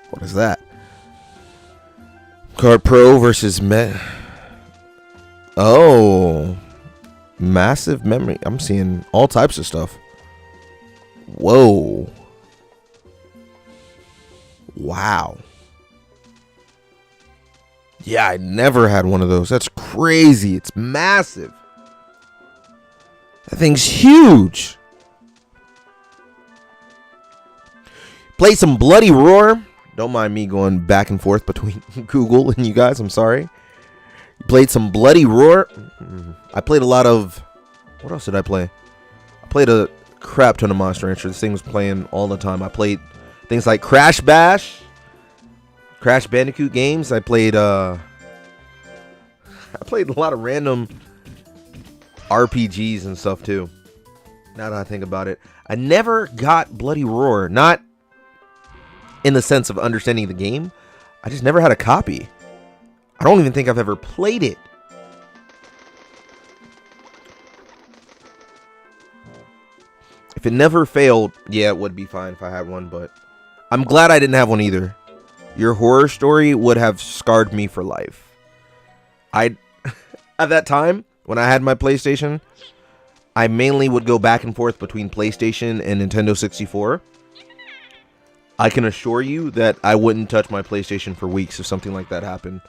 A: What is that? Card Pro versus Oh. Massive memory. I'm seeing all types of stuff. Whoa. Wow. Yeah, I never had one of those. That's crazy. It's massive. That thing's huge. Play some Bloody Roar. Don't mind me going back and forth between Google and you guys. I'm sorry. Played some Bloody Roar. I played a lot of... What else did I play? I played a crap ton of Monster Rancher. This thing was playing all the time. I played things like Crash Bash. Crash Bandicoot games. I played a lot of random RPGs and stuff too. Now that I think about it, I never got Bloody Roar. Not in the sense of understanding the game. I just never had a copy. I don't even think I've ever played it. If it never failed, yeah, it would be fine if I had one, but I'm glad I didn't have one either. Your horror story would have scarred me for life. At that time, when I had my PlayStation, I mainly would go back and forth between PlayStation and Nintendo 64. I can assure you that I wouldn't touch my PlayStation for weeks if something like that happened.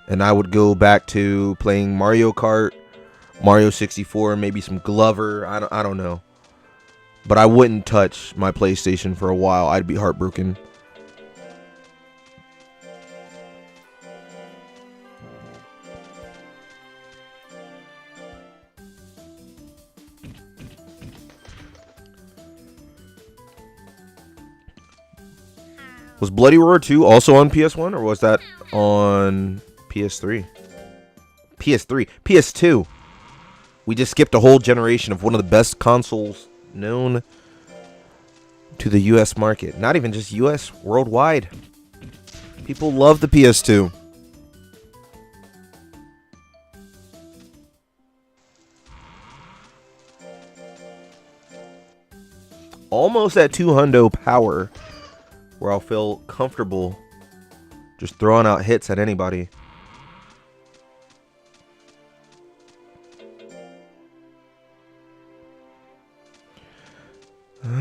A: And I would go back to playing Mario Kart, Mario 64, maybe some Glover, I don't know. But I wouldn't touch my PlayStation for a while. I'd be heartbroken. Was Bloody Roar 2 also on PS1, or was that on PS3? PS2. We just skipped a whole generation of one of the best consoles known to the US market. Not even just US, worldwide. People love the PS2. Almost at 200 power, where I'll feel comfortable just throwing out hits at anybody.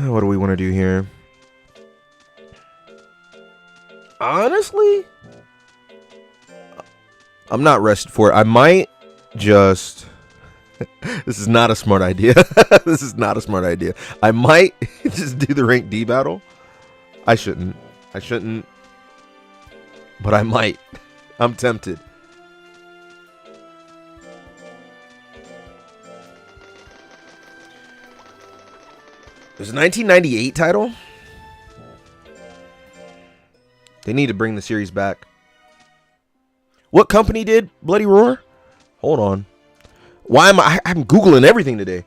A: What do we want to do here? Honestly, I'm not rested for it. I might just... This is not a smart idea. This is not a smart idea. I might just do the rank D battle. I shouldn't. But I might. I'm tempted. There's a 1998 title. They need to bring the series back. What company did Bloody Roar? Hold on. Why am I'm Googling everything today.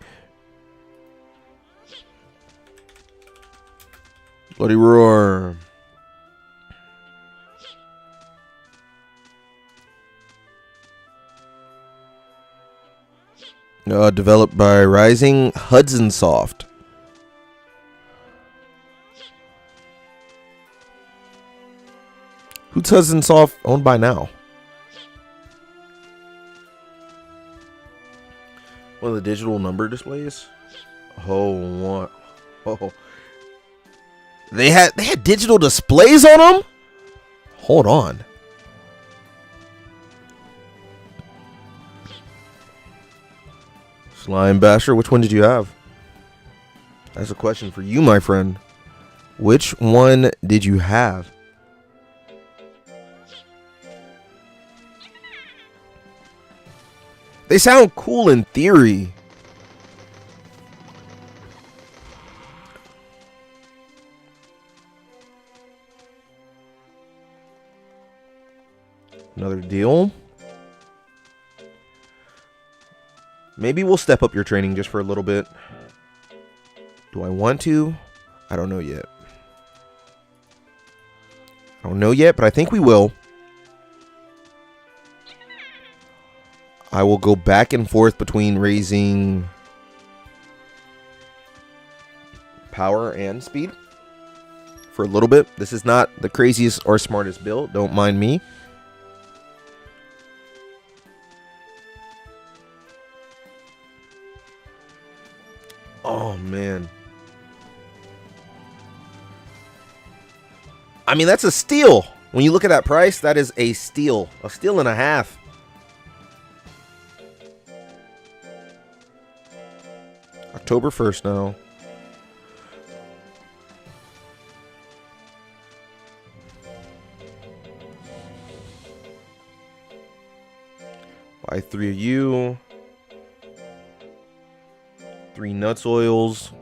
A: Bloody Roar. Developed by Rising Hudson Soft. Who's Hudson Soft owned by now? One of the digital number displays. Oh, they had digital displays on them. Hold on. Slime Basher, which one did you have? That's a question for you, my friend. Which one did you have? They sound cool in theory. Another deal. Maybe we'll step up your training just for a little bit. Do I want to? I don't know yet. But I think we will. I will go back and forth between raising power and speed for a little bit. This is not the craziest or smartest build. Don't mind me. Oh, man. I mean, that's a steal. When you look at that price, that is a steal. A steal and a half. October 1st now. Buy 3 of you. 3 nuts oils.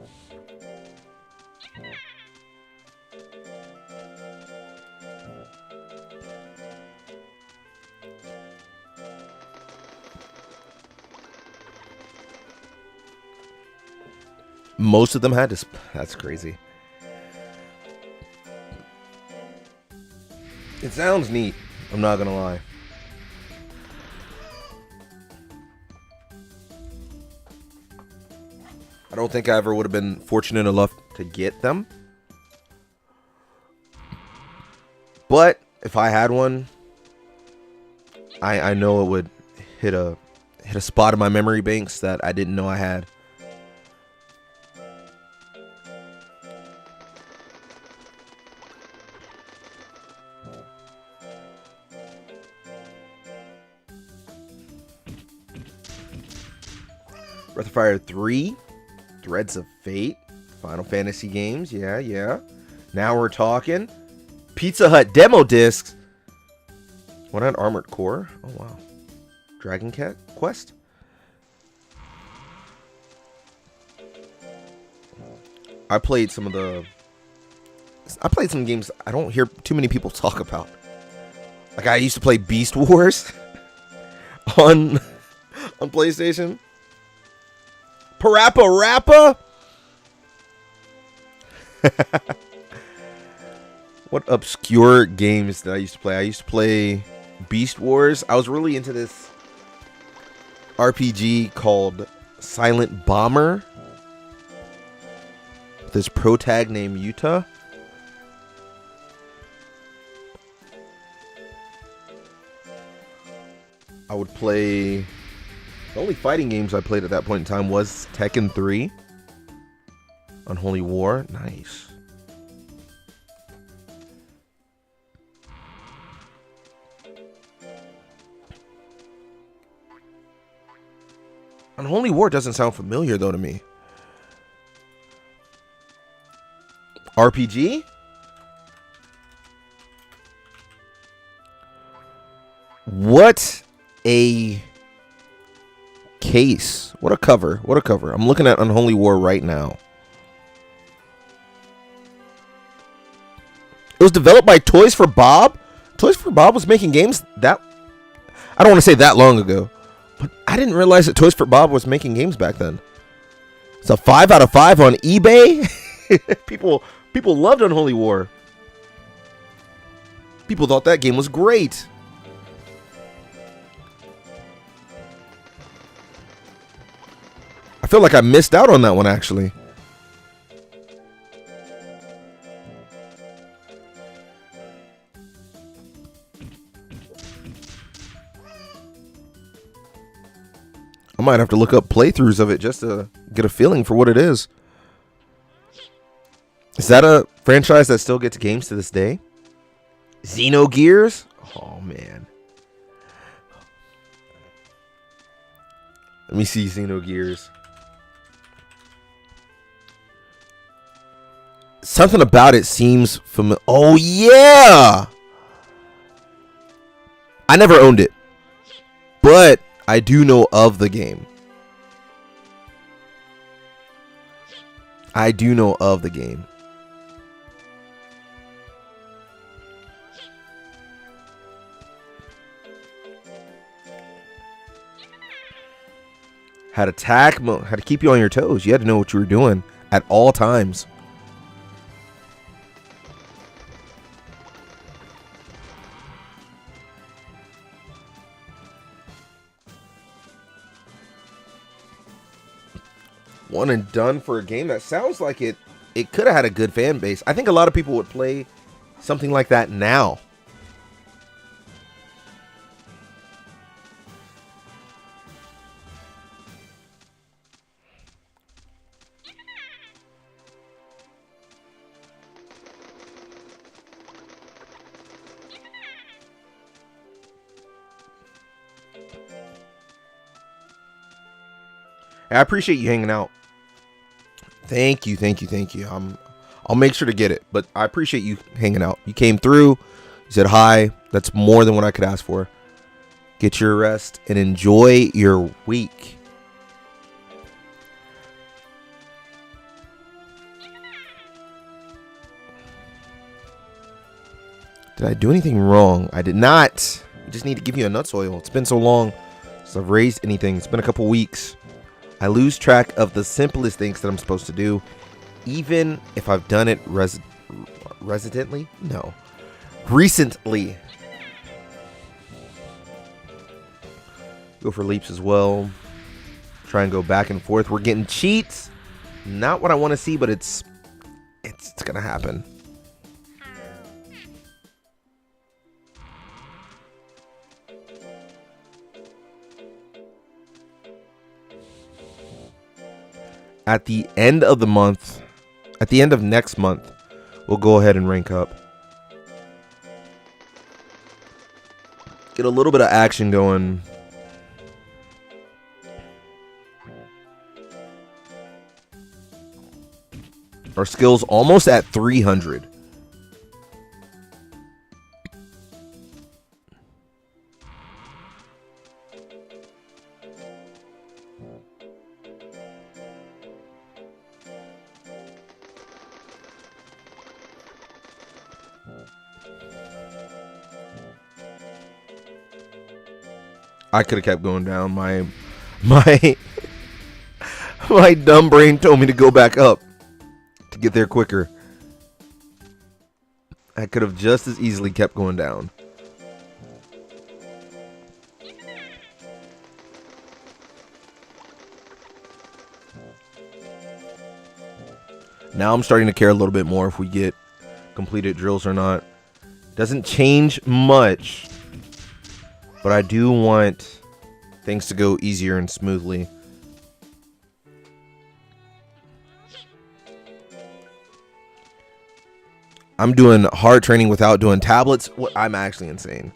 A: Most of them had to. That's crazy. It sounds neat. I'm not gonna lie. I don't think I ever would have been fortunate enough to get them. But if I had one, I know it would hit a spot in my memory banks that I didn't know I had. Breath of Fire 3, Threads of Fate, Final Fantasy games, yeah. Now we're talking. Pizza Hut demo discs. What on Armored Core? Oh wow. Dragon Cat Quest. I played some games I don't hear too many people talk about. Like I used to play Beast Wars on PlayStation. Parappa Rappa? What obscure games did I used to play? I used to play Beast Wars. I was really into this RPG called Silent Bomber. This protag named Yuta. I would play... The only fighting games I played at that point in time was Tekken 3. Unholy War. Nice. Unholy War doesn't sound familiar, though, to me. RPG? What a... case. What a cover. What a cover. I'm looking at Unholy War right now. It was developed by Toys for Bob. Toys for Bob was making games that... I don't want to say that long ago. But I didn't realize that Toys for Bob was making games back then. It's a 5 out of 5 on eBay. People loved Unholy War. People thought that game was great. I feel like I missed out on that one, actually. I might have to look up playthroughs of it just to get a feeling for what it is. Is that a franchise that still gets games to this day? Xenogears? Oh, man. Let me see Xenogears. Something about it seems familiar. Oh, yeah! I never owned it. But I do know of the game. I do know of the game. Had attack mode, had to keep you on your toes. You had to know what you were doing at all times. One and done for a game that sounds like it could have had a good fan base. I think a lot of people would play something like that now. I appreciate you hanging out. Thank you. I'll make sure to get it, but I appreciate you hanging out. You came through, you said hi. That's more than what I could ask for. Get your rest and enjoy your week. Did I do anything wrong? I did not. I just need to give you a nuts oil. It's been so long since I've raised anything. It's been a couple weeks. I lose track of the simplest things that I'm supposed to do, even if I've done it recently. Go for leaps as well. Try and go back and forth. We're getting cheats. Not what I want to see, but it's gonna happen. At the end of the month, at the end of next month, we'll go ahead and rank up. Get a little bit of action going. Our skill's almost at 300. I could have kept going down. My dumb brain told me to go back up to get there quicker. I could have just as easily kept going down. Now I'm starting to care a little bit more if we get completed drills or not. Doesn't change much, but I do want things to go easier and smoothly. I'm doing hard training without doing tablets. I'm actually insane.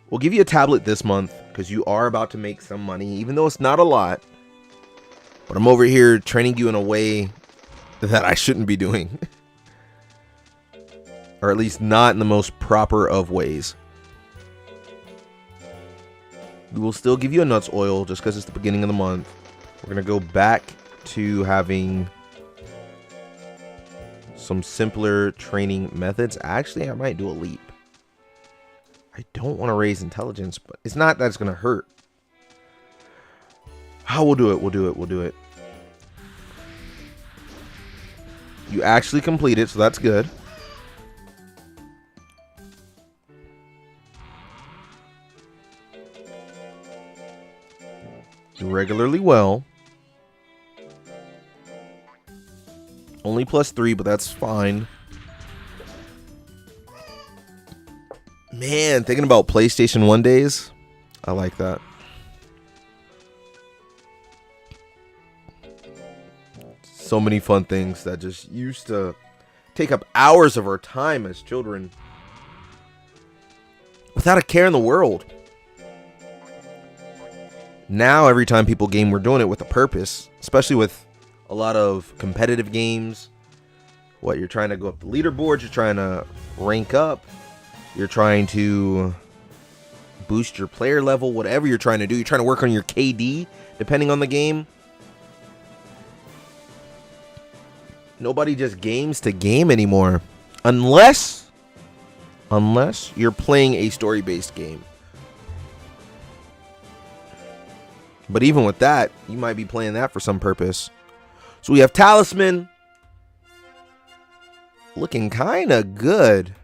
A: We'll give you a tablet this month because you are about to make some money, even though it's not a lot. But I'm over here training you in a way that I shouldn't be doing. Or at least not in the most proper of ways. We will still give you a nuts oil just because it's the beginning of the month. We're going to go back to having some simpler training methods. Actually, I might do a leap. I don't want to raise intelligence, but it's not that it's going to hurt. How we'll do it. We'll do it. You actually complete it, so that's good. Do regularly well. Only +3, but that's fine. Man, thinking about PlayStation 1 days, I like that. So many fun things that just used to take up hours of our time as children without a care in the world. Now, every time people game, we're doing it with a purpose, especially with a lot of competitive games. You're trying to go up the leaderboards, you're trying to rank up, you're trying to boost your player level, whatever you're trying to do. You're trying to work on your KD, depending on the game. Nobody just games to game anymore. Unless you're playing a story-based game. But even with that, you might be playing that for some purpose. So we have Talisman. Looking kind of good.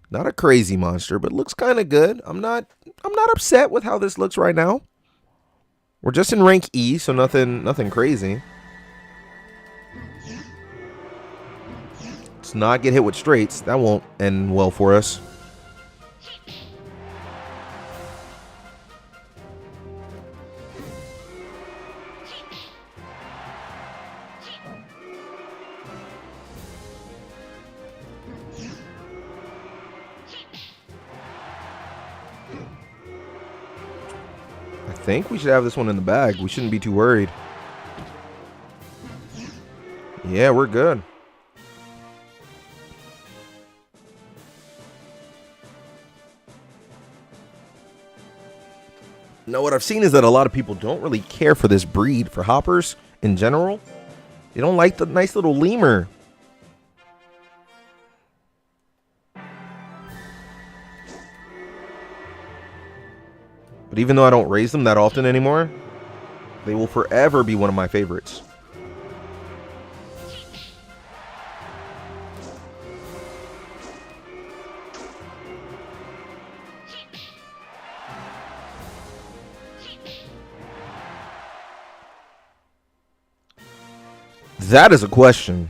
A: Not a crazy monster, but looks kind of good. I'm not upset with how this looks right now. We're just in rank E, so nothing crazy. Let's not get hit with straights. That won't end well for us. I think we should have this one in the bag. We shouldn't be too worried. Yeah, we're good. Now, what I've seen is that a lot of people don't really care for this breed, for hoppers in general. They don't like the nice little lemur. But even though I don't raise them that often anymore, They will forever be one of my favorites. That is a question.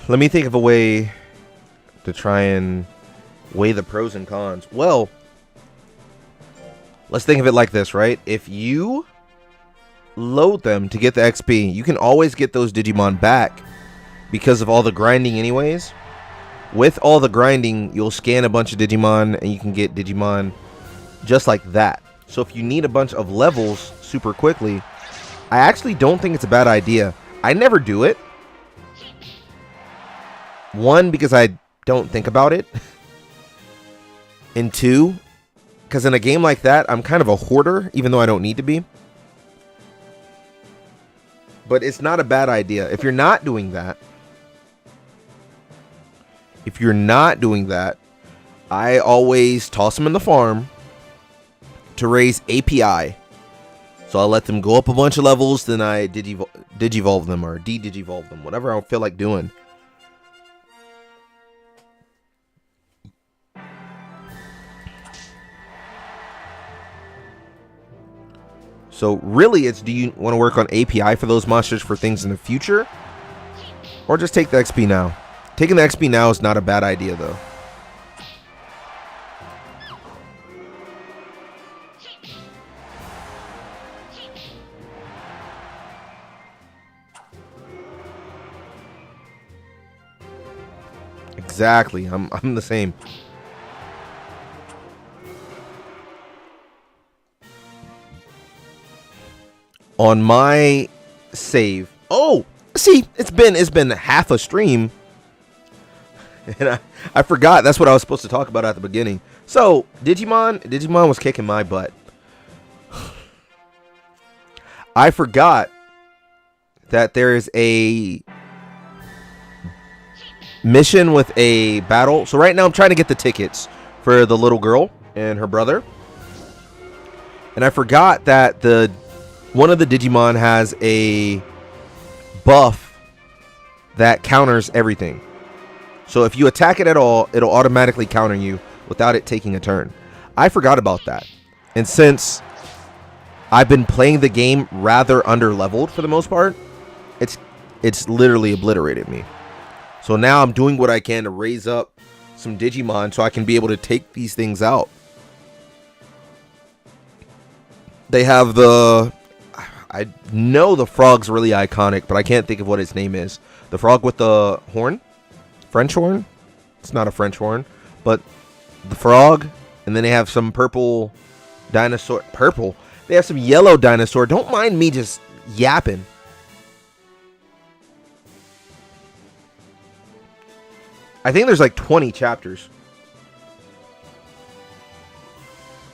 A: Let me think of a way to try and weigh the pros and cons. Well, let's think of it like this, right? If you load them to get the XP, you can always get those Digimon back because of all the grinding anyways. With all the grinding, you'll scan a bunch of Digimon and you can get Digimon just like that. So if you need a bunch of levels super quickly, I actually don't think it's a bad idea. I never do it. One, because I don't think about it. And two, because in a game like that, I'm kind of a hoarder, even though I don't need to be. But it's not a bad idea. If you're not doing that, I always toss them in the farm to raise API. So I let them go up a bunch of levels, then I digivolve them or de-digivolve them, whatever I feel like doing. So really, it's, do you want to work on API for those monsters for things in the future? Or just take the XP now? Taking the XP now is not a bad idea, though. Exactly. I'm the same. On my save. Oh, see, it's been half a stream. And I forgot. That's what I was supposed to talk about at the beginning. So, Digimon was kicking my butt. I forgot that there is a mission with a battle. So right now I'm trying to get the tickets for the little girl and her brother. And I forgot that one of the Digimon has a buff that counters everything. So if you attack it at all, it'll automatically counter you without it taking a turn. I forgot about that. And since I've been playing the game rather under-leveled for the most part, it's literally obliterated me. So now I'm doing what I can to raise up some Digimon so I can be able to take these things out. They have I know the frog's really iconic, but I can't think of what his name is. The frog with the horn? French horn? It's not a French horn, but the frog. And then they have some purple dinosaur. Purple? They have some yellow dinosaur. Don't mind me just yapping. I think there's like 20 chapters.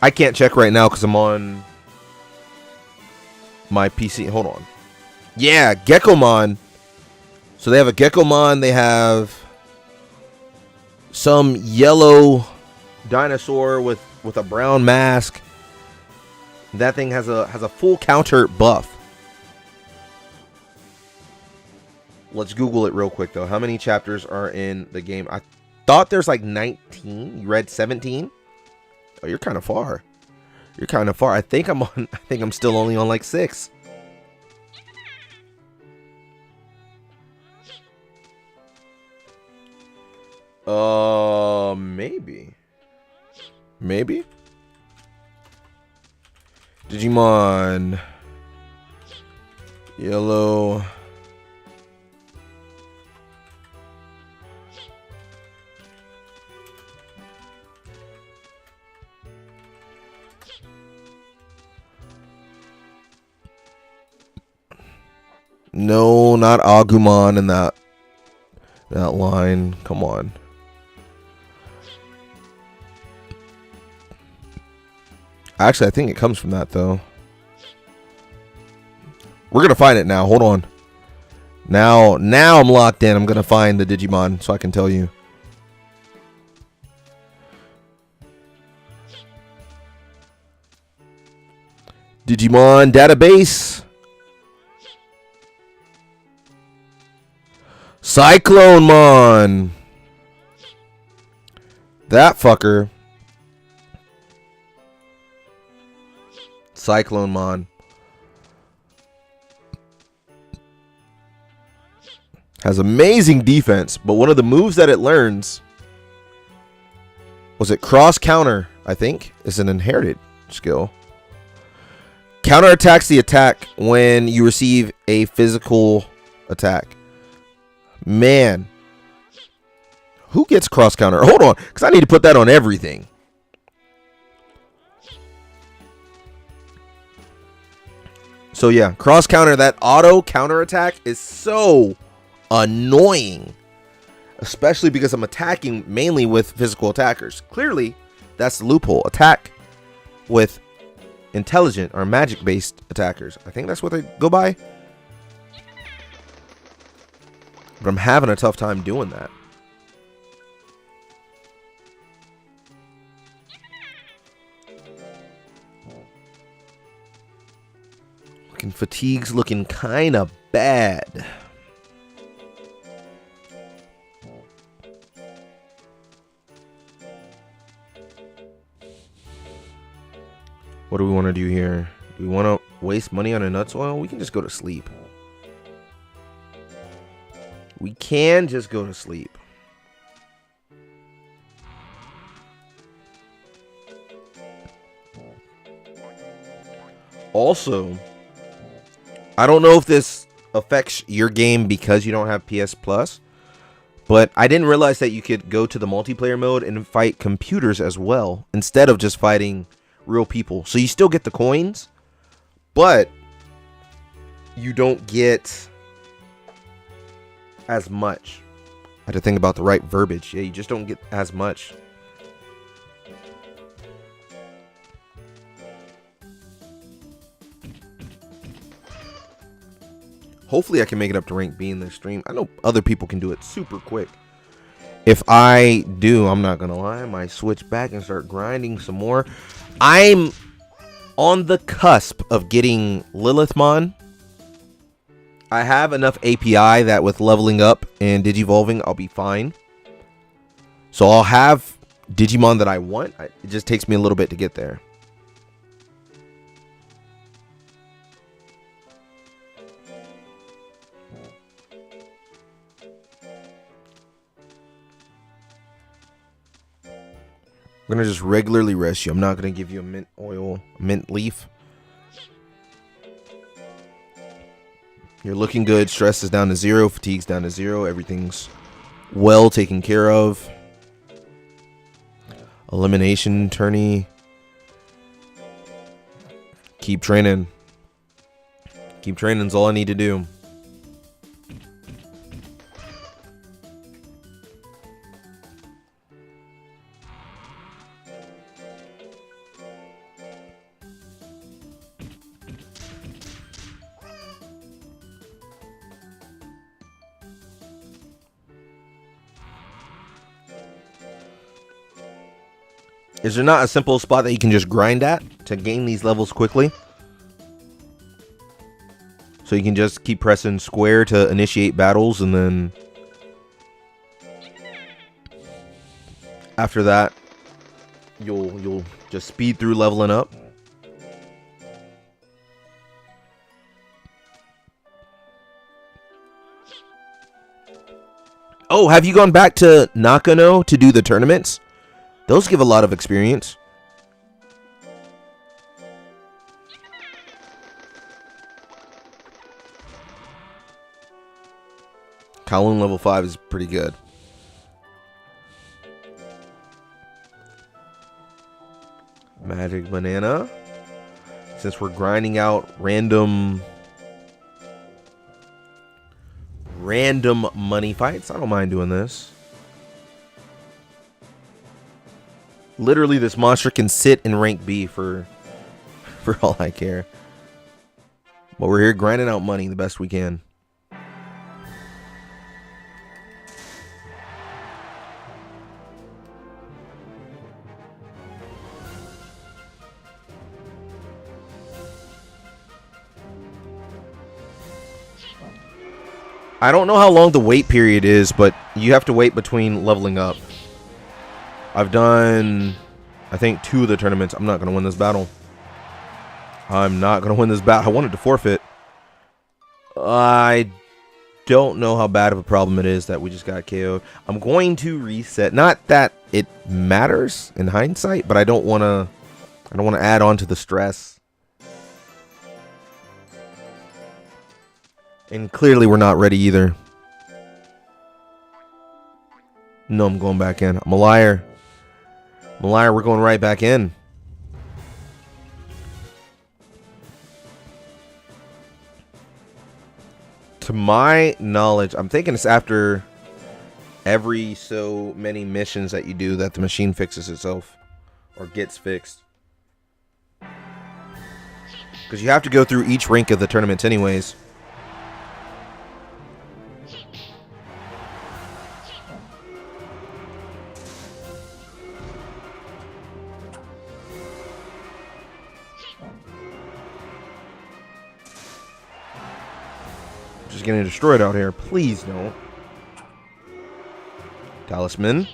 A: I can't check right now because I'm on my PC. Hold on. Yeah, Geckomon. So they have a Geckomon. They have some yellow dinosaur with a brown mask. That thing has a full counter buff. Let's Google it real quick though. How many chapters are in the game? I thought there's like 19. You read 17? Oh, you're kind of far. You're kind of far. I think I'm still only on like 6. Maybe. Digimon Yellow. No, not Agumon in that line. Come on. Actually, I think it comes from that, though. We're going to find it now. Hold on. Now I'm locked in. I'm going to find the Digimon so I can tell you. Digimon database. Cyclonemon. That fucker. Cyclonemon. Has amazing defense, but one of the moves that it learns, was it cross counter, I think, is an inherited skill. Counterattacks the attack when you receive a physical attack. Man. Who gets cross counter? Hold on, because I need to put that on everything. So yeah, cross counter, that auto counter attack is so annoying. Especially because I'm attacking mainly with physical attackers. Clearly, that's the loophole. Attack with intelligent or magic-based attackers. I think that's what they go by. But I'm having a tough time doing that. Fatigue's looking kind of bad. What do we want to do here? Do we want to waste money on a nuts oil? We can just go to sleep. We can just go to sleep. Also, I don't know if this affects your game because you don't have PS Plus, but I didn't realize that you could go to the multiplayer mode and fight computers as well instead of just fighting real people. So you still get the coins, but you don't get as much. I had to think about the right verbiage. Yeah, you just don't get as much. Hopefully I can make it up to rank B in this stream. I know other people can do it super quick. If I do, I'm not gonna lie, I might switch back and start grinding some more. I'm on the cusp of getting Lilithmon. I have enough API that with leveling up and Digivolving, I'll be fine. So I'll have Digimon that I want. It just takes me a little bit to get there. I'm going to just regularly rest you. I'm not going to give you a mint oil, mint leaf. You're looking good. Stress is down to 0. Fatigue's down to 0. Everything's well taken care of. Elimination tourney. Keep training. Keep training is all I need to do. Is there not a simple spot that you can just grind at to gain these levels quickly? So you can just keep pressing square to initiate battles, and then after that, you'll just speed through leveling up. Oh, have you gone back to Nakano to do the tournaments? Those give a lot of experience. Kowloon level 5 is pretty good. Magic banana. Since we're grinding out random money fights, I don't mind doing this. Literally, this monster can sit in rank B for all I care. But we're here grinding out money the best we can. I don't know how long the wait period is, but you have to wait between leveling up. I've done, I think, 2 of the tournaments. I'm not going to win this battle. I'm not going to win this battle. I wanted to forfeit. I don't know how bad of a problem it is that we just got KO'd. I'm going to reset. Not that it matters in hindsight, but I don't want to add on to the stress. And clearly we're not ready either. No, I'm going back in. I'm a liar. I'm a liar. We're going right back in. To my knowledge, I'm thinking it's after every so many missions that you do that the machine fixes itself or gets fixed. Because you have to go through each rank of the tournaments anyways. Just getting destroyed out here. Please don't. Talisman.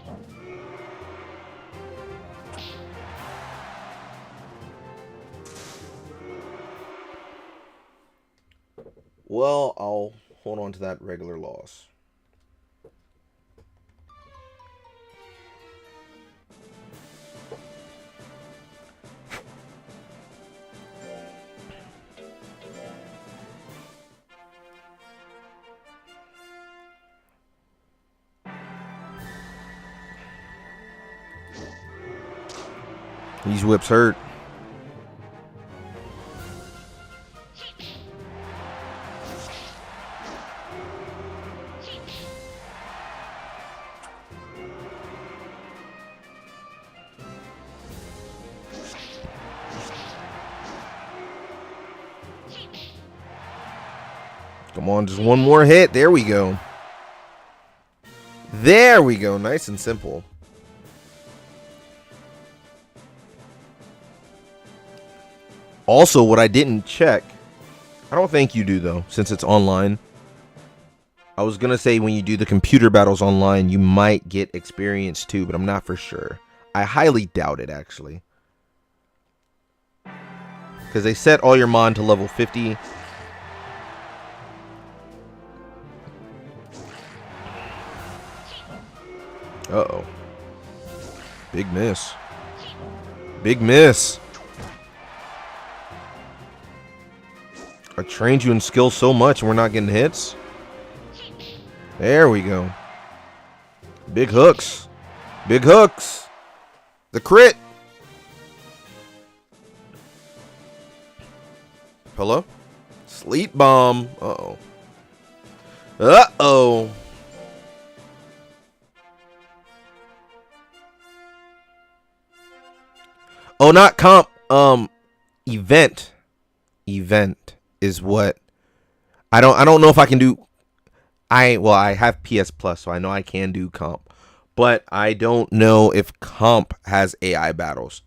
A: Well, I'll hold on to that regular loss. These whips hurt. Come on, just one more hit. There we go. There we go. Nice and simple. Also, what I didn't check, I don't think you do though, since it's online. I was going to say when you do the computer battles online, you might get experience too, but I'm not for sure. I highly doubt it, actually. Because they set all your mon to level 50. Uh-oh. Big miss. Big miss. I trained you in skill so much and we're not getting hits. There we go. Big hooks. Big hooks. The crit. Hello? Sleep bomb. Uh-oh. Uh-oh. Oh, not comp. Event. Event is what I don't know if I can do. I have PS Plus, so I know I can do comp, but I don't know if comp has AI battles.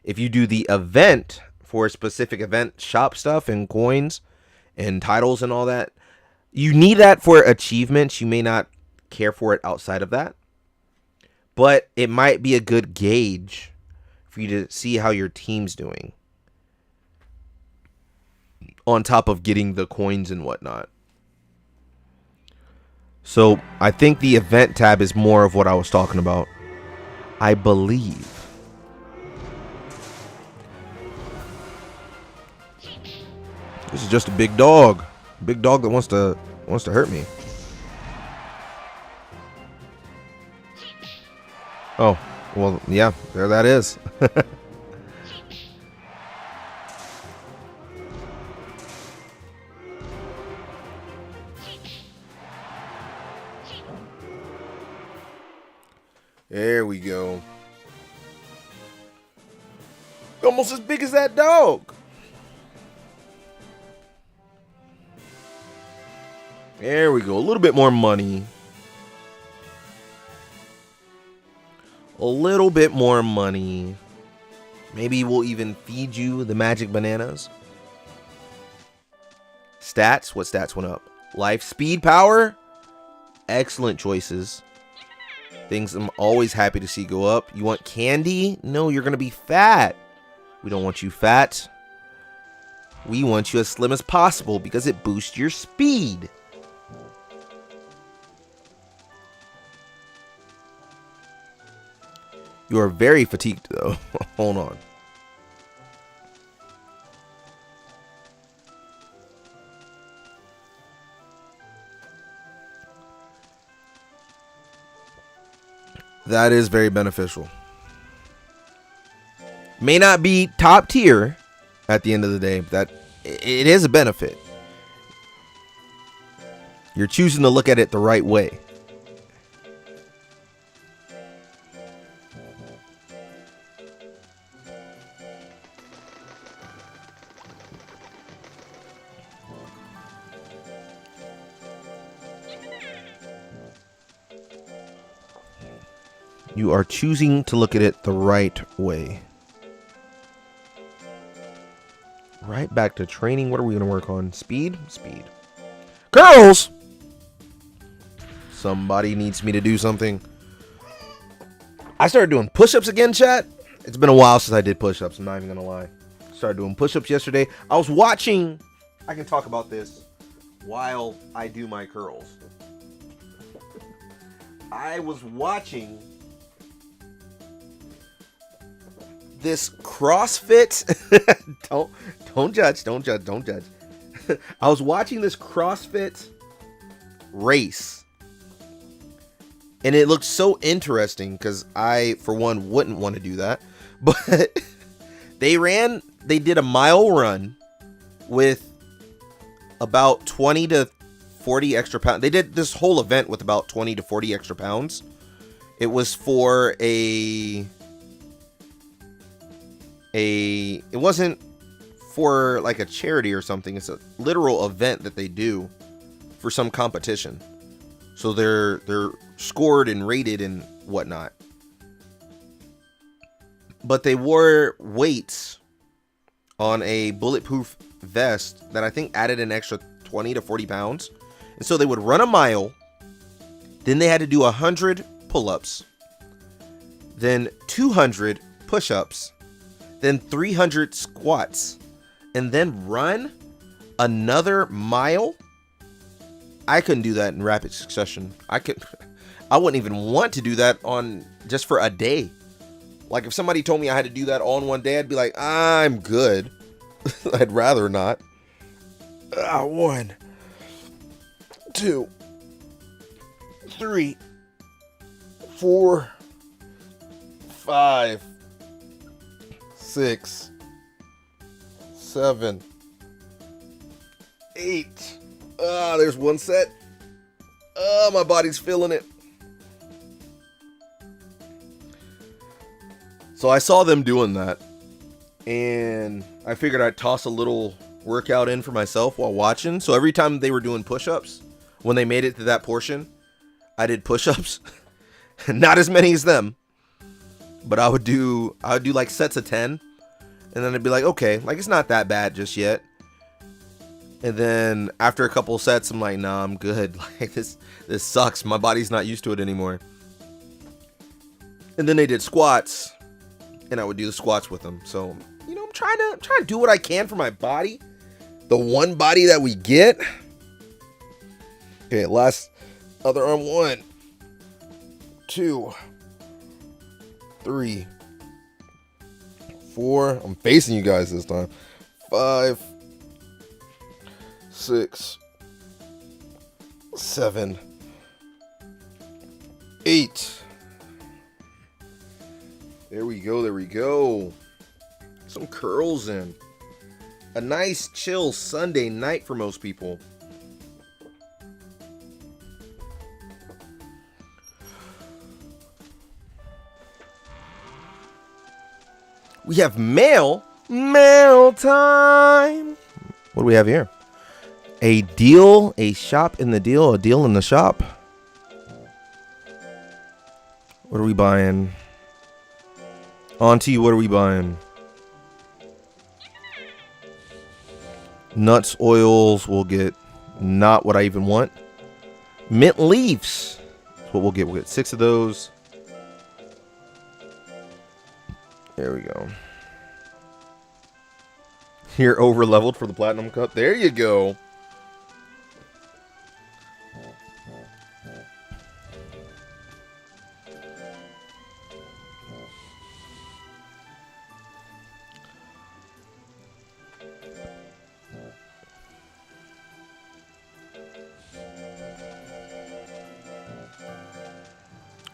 A: If you do the event for a specific event, shop stuff and coins and titles and all that, you need that for achievements. You may not care for it outside of that, but it might be a good gauge for you to see how your team's doing, on top of getting the coins and whatnot. So I think the event tab is more of what I was talking about, I believe. This is just a big dog that wants to hurt me. Oh, well, yeah, there that is. There we go. Almost as big as that dog. There we go. A little bit more money. A little bit more money. Maybe we'll even feed you the magic bananas. Stats? What stats went up? Life, speed, power? excellent choices. Things I'm always happy to see go up. You want candy? No, you're going to be fat. We don't want you fat. We want you as slim as possible because it boosts your speed. You are very fatigued, though. Hold on. That is very beneficial. May not be top tier at the end of the day, but it is a benefit. You're choosing to look at it the right way. You are choosing to look at it the right way. Right back to training. What are we going to work on? Speed? Speed. Girls! Somebody needs me to do something. I started doing push-ups again, chat. It's been a while since I did push-ups. I'm not even going to lie. Started doing push-ups yesterday. I was watching. I can talk about this while I do my curls. I was watching this CrossFit. don't judge. I was watching this CrossFit race, and it looked so interesting because I, for one, wouldn't want to do that. But they did a mile run with about 20 to 40 extra pounds. They did this whole event with about 20 to 40 extra pounds. It was for it wasn't for like a charity or something. It's a literal event that they do for some competition. So they're scored and rated and whatnot. But they wore weights on a bulletproof vest that I think added an extra 20 to 40 pounds. And so they would run a mile. Then they had to do 100 pull-ups. Then 200 push-ups. Then 300 squats, and then run another mile. I couldn't do that in rapid succession. I wouldn't even want to do that on just for a day. Like if somebody told me I had to do that all in one day, I'd be like, I'm good. I'd rather not. 1, 2, 3, 4, 5, 6, 7, 8. There's one set. My body's feeling it. So I saw them doing that, and I figured I'd toss a little workout in for myself while watching. So every time they were doing push-ups, when they made it to that portion, I did push-ups. Not as many as them. But I would do like sets of 10, and then I'd be like, okay, like it's not that bad just yet. And then after a couple sets, I'm like, nah, I'm good. Like this sucks. My body's not used to it anymore. And then they did squats, and I would do the squats with them. So, you know, I'm trying to do what I can for my body. The one body that we get. Okay, last other arm. 1, 2, 3, 4. I'm facing you guys this time. 5, 6, 7, 8. There we go. Some curls in. A nice chill Sunday night for most people. We have mail time. What do we have here? A deal, a shop in the deal, a deal in the shop. What are we buying? Auntie, what are we buying? Nuts, oils, we'll get not what I even want. Mint Leafs. That's what we'll get. We'll get 6 of those. There we go. You're over leveled for the Platinum Cup. There you go.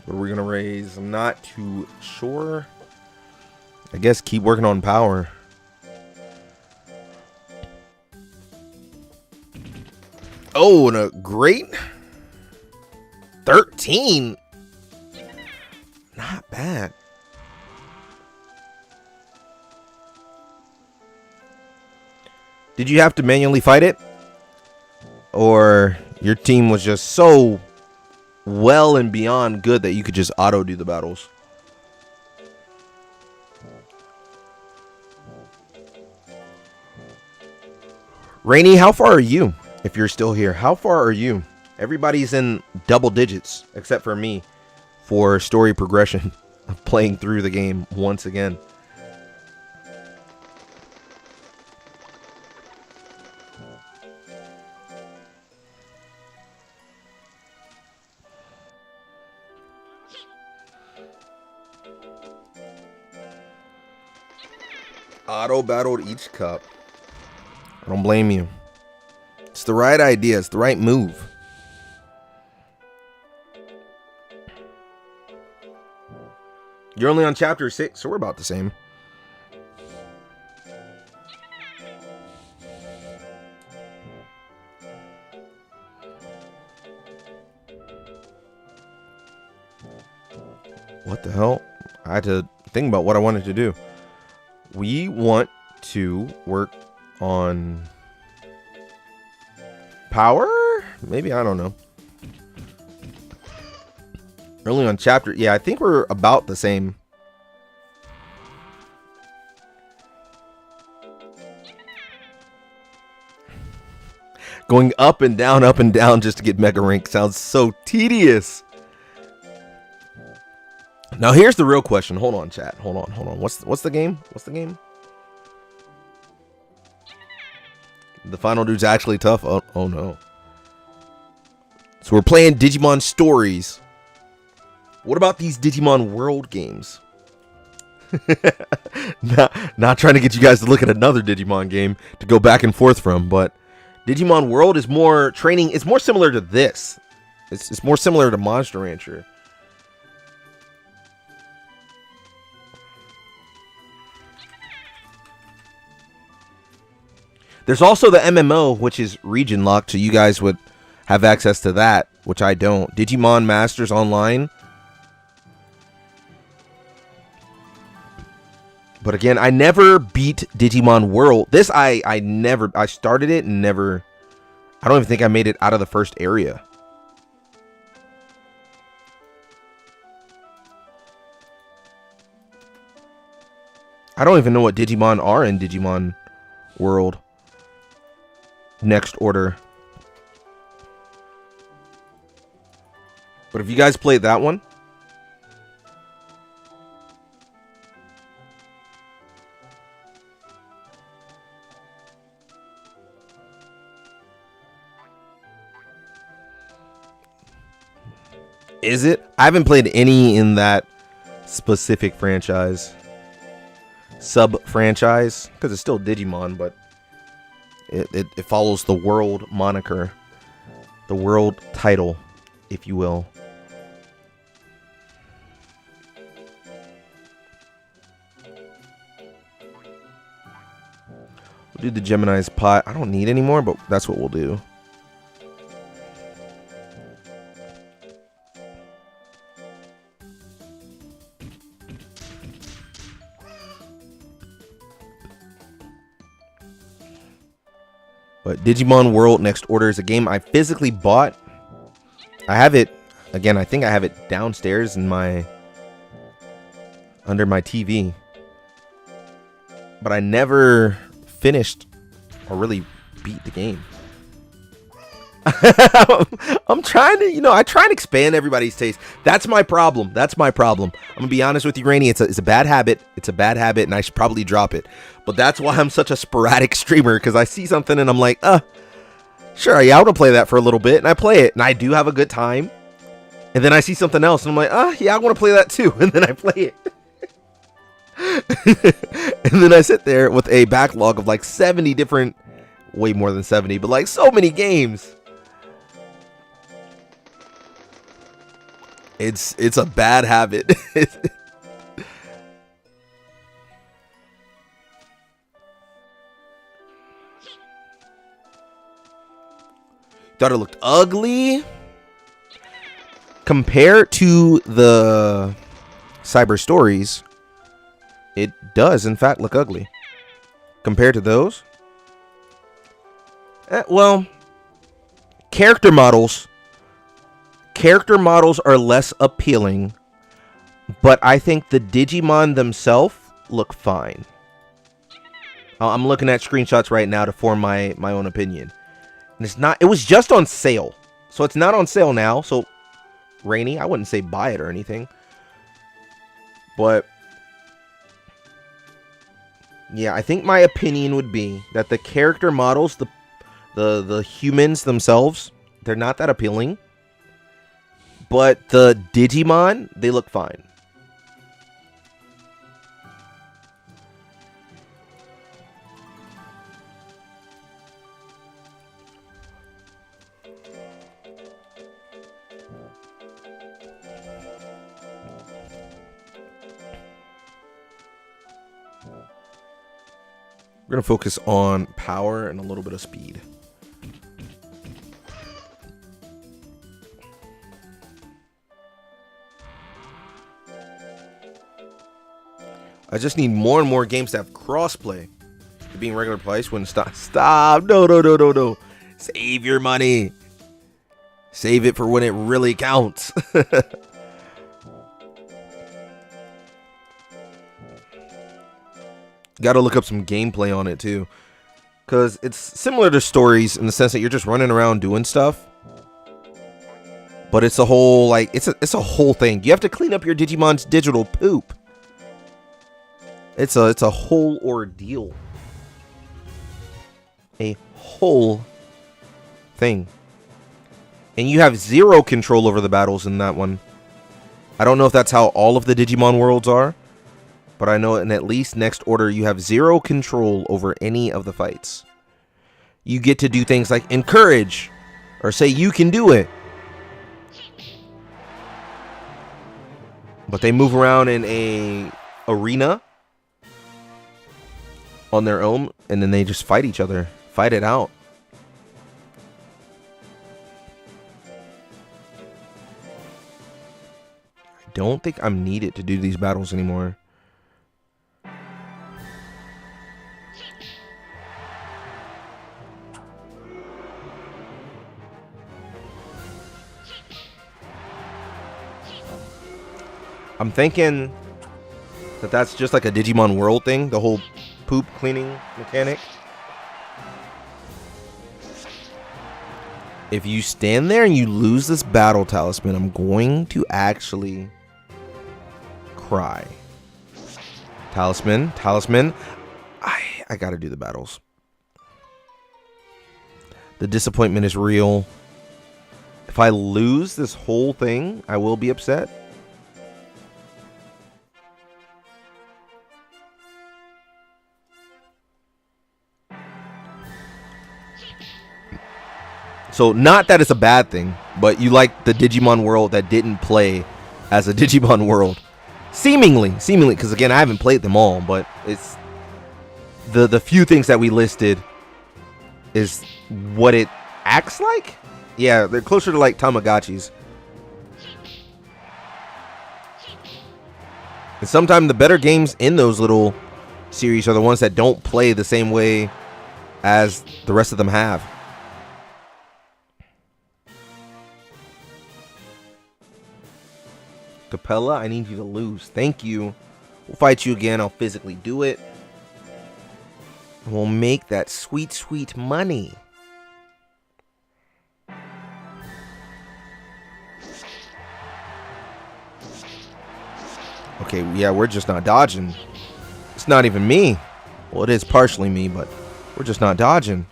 A: What are we going to raise? I'm not too sure. I guess keep working on power. Oh, and a great 13. Not bad. Did you have to manually fight it? Or your team was just so well and beyond good that you could just auto do the battles? Rainy, how far are you? If you're still here, how far are you? Everybody's in double digits except for me for story progression of playing through the game once again. Auto battled each cup. I don't blame you. It's the right idea. It's the right move. You're only on chapter 6, so we're about the same. What the hell? I had to think about what I wanted to do. We want to work on power? Maybe, I don't know. Early on chapter. Yeah, I think we're about the same. Going up and down just to get mega rank sounds so tedious. Now here's the real question. Hold on, chat. Hold on. What's the game? What's the game? The final dude's actually tough. Oh no. So we're playing Digimon Stories. What about these Digimon World games? not trying to get you guys to look at another Digimon game to go back and forth from, but Digimon World is more training. It's more similar to this. It's more similar to Monster Rancher. There's also the MMO, which is region locked, so you guys would have access to that, which I don't. Digimon Masters Online. But again, I never beat Digimon World. This, I started it and never, I don't even think I made it out of the first area. I don't even know what Digimon are in Digimon World. Next order. But if you guys played that one, is it? I haven't played any in that specific franchise. Sub-franchise. Because it's still Digimon, but it follows the world moniker. The world title, if you will. We'll do the Gemini's pot. I don't need any more, but that's what we'll do. But Digimon World Next Order is a game I physically bought. I have it, again, I think I have it downstairs in under my TV. But I never finished or really beat the game. I'm trying to, I try and expand everybody's taste. That's my problem. I'm gonna be honest with you, Rainy. It's a bad habit. It's a bad habit, and I should probably drop it. But that's why I'm such a sporadic streamer, because I see something and I'm like, sure, yeah, I want to play that for a little bit, and I play it, and I do have a good time. And then I see something else, and I'm like, yeah, I want to play that too, and then I play it. And then I sit there with a backlog of like 70 different, way more than 70, but like so many games. It's a bad habit. Thought it looked ugly. Compared to the Cyber Stories, it does in fact look ugly. Compared to those, well, character models are less appealing, but I think the Digimon themselves look fine. I'm looking at screenshots right now to form my own opinion. And it was just on sale. So it's not on sale now. So, Rainy, I wouldn't say buy it or anything. But, yeah, I think my opinion would be that the character models, the humans themselves, they're not that appealing. But the Digimon, they look fine. We're going to focus on power and a little bit of speed. I just need more and more games to have crossplay. Being regular price wouldn't stop. Stop. No. Save your money. Save it for when it really counts. Got to look up some gameplay on it too, because it's similar to Stories in the sense that you're just running around doing stuff, but it's a whole it's a whole thing. You have to clean up your Digimon's digital poop. It's a whole ordeal, a whole thing, and you have zero control over the battles in that one. I don't know if that's how all of the Digimon worlds are. But I know in at least Next Order, you have zero control over any of the fights. You get to do things like encourage or say you can do it. But they move around in a arena on their own, and then they just fight each other. Fight it out. I don't think I'm needed to do these battles anymore. I'm thinking that that's just like a Digimon World thing, the whole poop cleaning mechanic. If you stand there and you lose this battle talisman, I'm going to actually cry. Talisman. I gotta do the battles. The disappointment is real. If I lose this whole thing, I will be upset. So, not that it's a bad thing, but you like the Digimon world that didn't play as a Digimon world. Seemingly, because again, I haven't played them all, but it's the few things that we listed is what it acts like. Yeah, they're closer to like Tamagotchis. And sometimes the better games in those little series are the ones that don't play the same way as the rest of them have. Capella, I need you to lose. Thank you. We'll fight you again. I'll physically do it. We'll make that sweet, sweet money. Okay, yeah, we're just not dodging. It's not even me. Well, it is partially me, but we're just not dodging.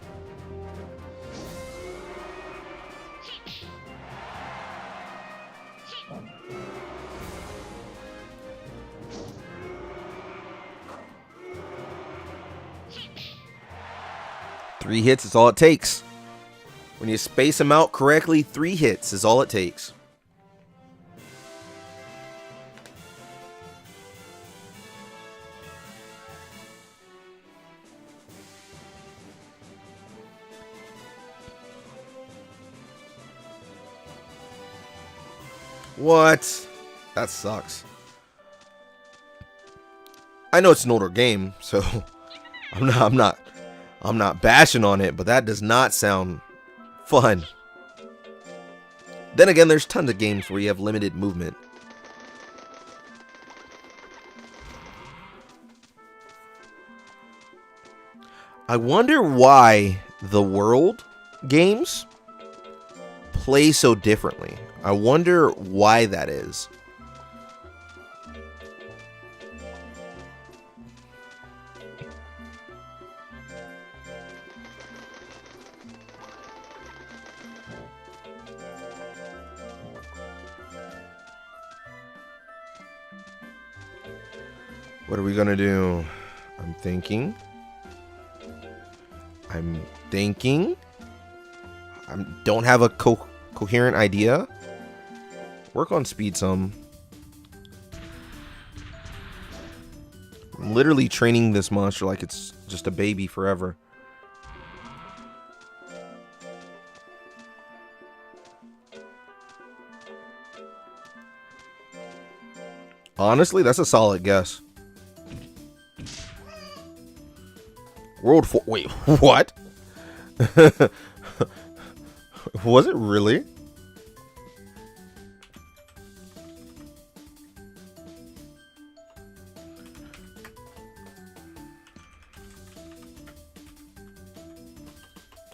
A: Three hits is all it takes. When you space them out correctly, 3 hits is all it takes. What? That sucks. I know it's an older game, so I'm not bashing on it, but that does not sound fun. Then again, there's tons of games where you have limited movement. I wonder why the world games play so differently. I wonder why that is. What are we gonna do? I'm thinking. I don't have a coherent idea. Work on speed some. I'm literally training this monster like it's just a baby forever. Honestly, that's a solid guess. World 4. Wait, what? Was it really?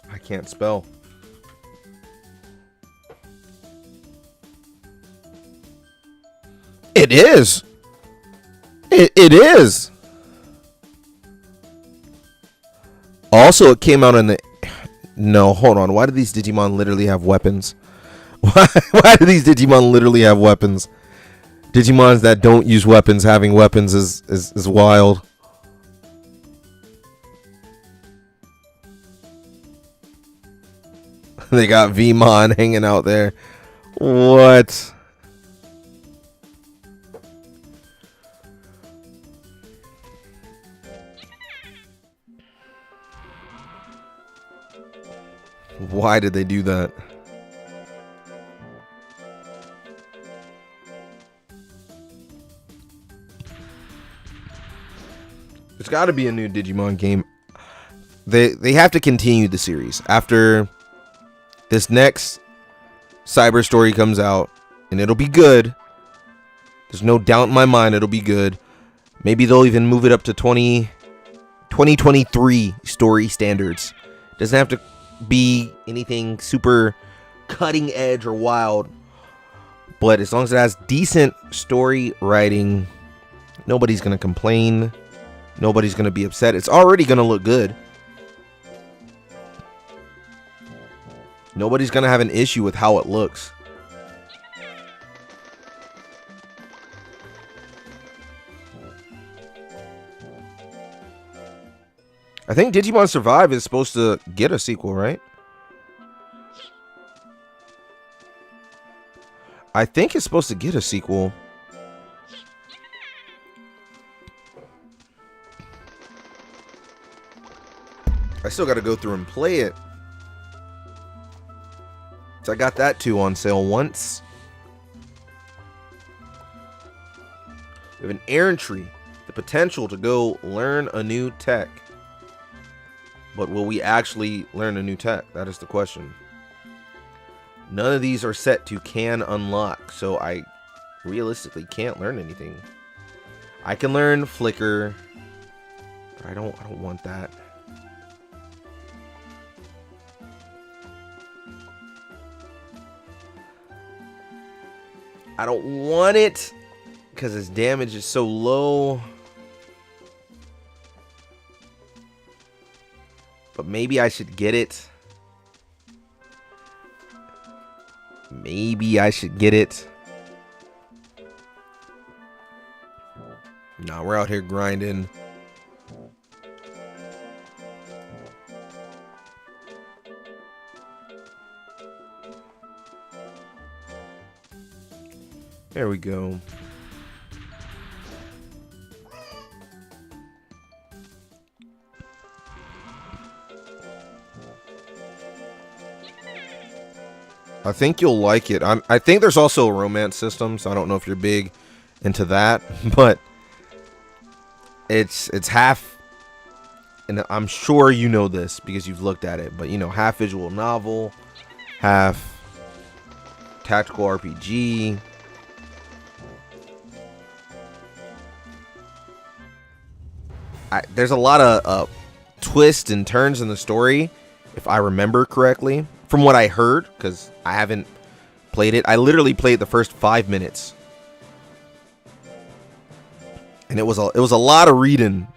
A: I can't spell. It is. It is. Also, it came out in the... No, hold on. Why do these Digimon literally have weapons? Why do these Digimon literally have weapons? Digimons that don't use weapons having weapons is wild. They got Vmon hanging out there. What? Why did they do that? There's got to be a new Digimon game. They have to continue the series after this next Cyber story comes out, and it'll be good. There's no doubt in my mind it'll be good. Maybe they'll even move it up to 2023 story standards. Doesn't have to be anything super cutting edge or wild, but as long as it has decent story writing, nobody's gonna complain, nobody's gonna be upset. It's already gonna look good. Nobody's gonna have an issue with how it looks. I think Digimon Survive is supposed to get a sequel, right? I think it's supposed to get a sequel. I still got to go through and play it. So I got that too on sale once. We have an errand tree. The potential to go learn a new tech. But will we actually learn a new tech? That is the question. None of these are set to can unlock, so I realistically can't learn anything. I can learn flicker, but I don't want that. I don't want it because his damage is so low. But maybe I should get it. Maybe I should get it. Nah, we're out here grinding. There we go. I think you'll like it. I think there's also a romance system, so I don't know if you're big into that, but it's half, and I'm sure you know this because you've looked at it, but you know, half visual novel, half tactical RPG. There's a lot of twists and turns in the story, if I remember correctly, from what I heard, because I haven't played it. I literally played the first 5 minutes, and it was a lot of reading.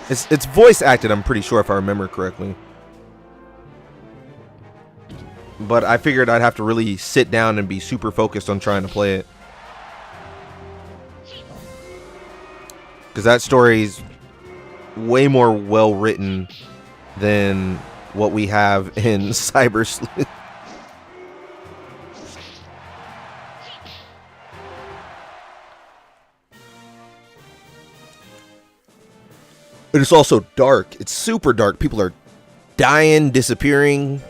A: It's voice acted, I'm pretty sure, if I remember correctly. But I figured I'd have to really sit down and be super focused on trying to play it, because that story's way more well written than what we have in Cyber Sleuth. It's also dark. It's super dark. People are dying, disappearing.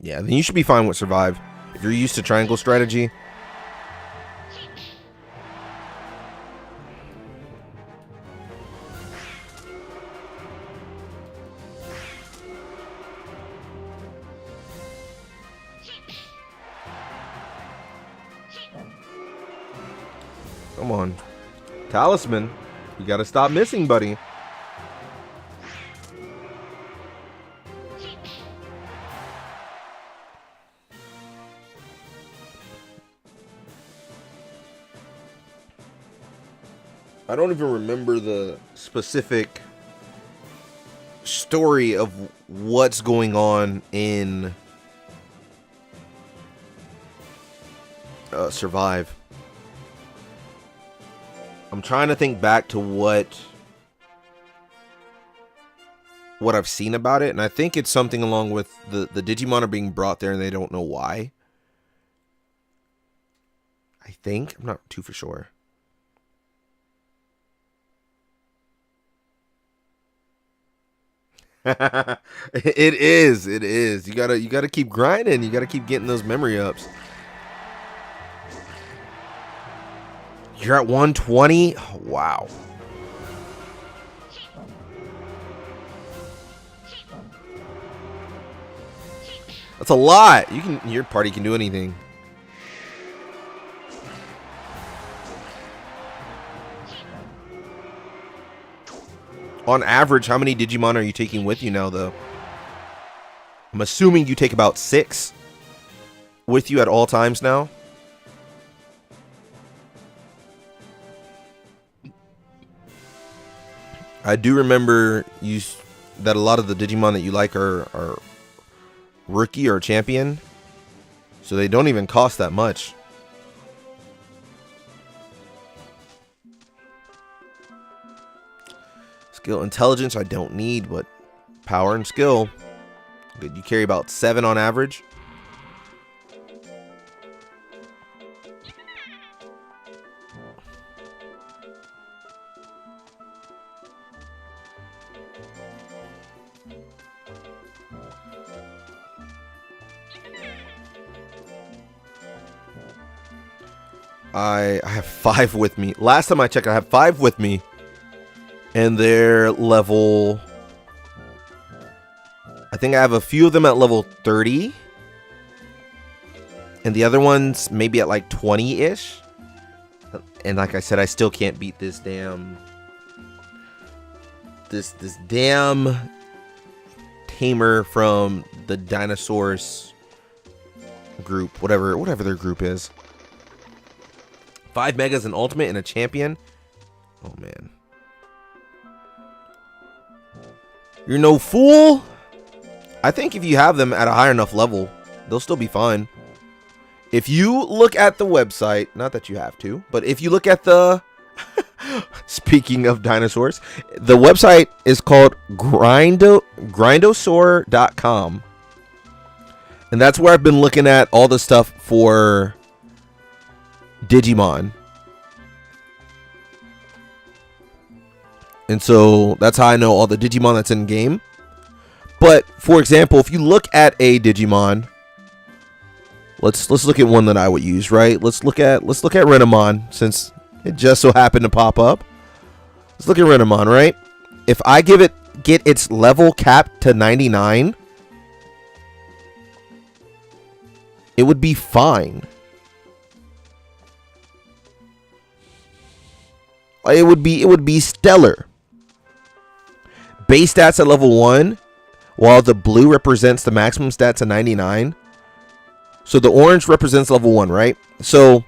A: Yeah, then you should be fine with Survive. If you're used to triangle strategy. Come on. Talisman. You gotta stop missing, buddy. I don't even remember the specific story of what's going on in Survive. I'm trying to think back to what I've seen about it, and I think it's something along with the Digimon are being brought there and they don't know why. I think. I'm not too for sure. It is. You gotta keep grinding. You gotta keep getting those memory ups. You're at 120? Oh, wow. That's a lot. Your party can do anything. On average, how many Digimon are you taking with you now, though? I'm assuming you take about 6 with you at all times now. I do remember that a lot of the Digimon that you like are rookie or champion, so they don't even cost that much. Skill, intelligence I don't need, but power and skill. Good, you carry about 7 on average. I have 5 with me. Last time I checked, I have 5 with me. And they're level... I think I have a few of them at level 30. And the other ones maybe at like 20-ish. And like I said, I still can't beat this damn... This damn tamer from the Dinosaurs group, whatever their group is. 5 megas, an ultimate, and a champion. Oh man, you're no fool. I think if you have them at a high enough level, they'll still be fine. If you look at the website, not that you have to, but if you look at the speaking of dinosaurs, the website is called grindosaur.com. And that's where I've been looking at all the stuff for Digimon. And so that's how I know all the Digimon that's in game. But for example, if you look at a Digimon, let's look at one that I would use, right? Let's look at Renamon, since it just so happened to pop up. Let's look at Renamon, right? If I get its level cap to 99, it would be fine. It would be stellar. Base stats at level 1, while the blue represents the maximum stats at 99. So the orange represents level 1, right? So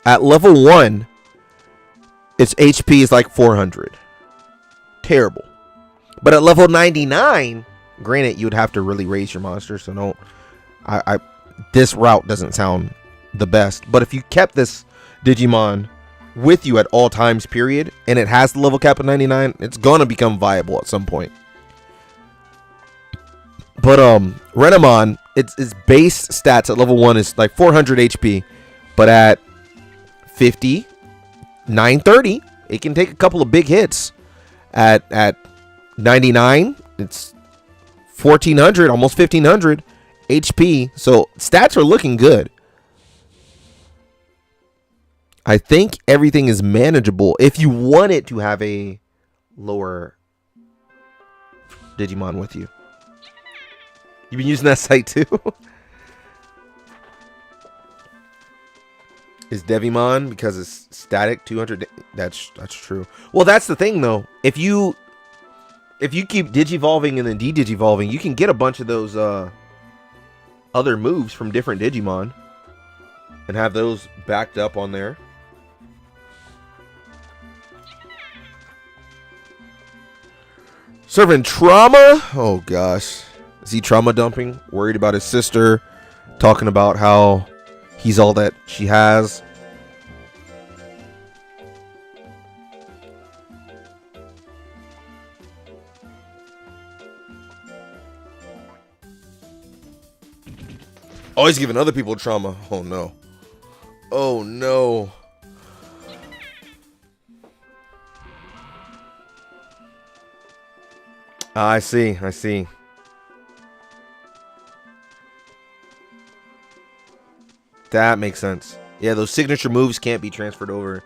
A: at level 1, its HP is like 400. Terrible. But at level 99, granted, you would have to really raise your monster, so don't. This route doesn't sound the best. But if you kept this Digimon with you at all times, period, and it has the level cap of 99, it's gonna become viable at some point. But Renamon, its base stats at level 1 is like 400 HP, but at 50, 930, it can take a couple of big hits. At 99, it's 1400, almost 1500 HP. So stats are looking good. I think everything is manageable if you want it to have a lower Digimon with you. You've been using that site too? Is Devimon because it's static 200? That's true. Well, that's the thing though. If you keep digivolving and then de-digivolving, you can get a bunch of those other moves from different Digimon and have those backed up on there. Serving trauma? Oh gosh. Is he trauma dumping? Worried about his sister? Talking about how he's all that she has? Oh, he's giving other people trauma. Oh no. Oh no. I see. That makes sense. Yeah, those signature moves can't be transferred over.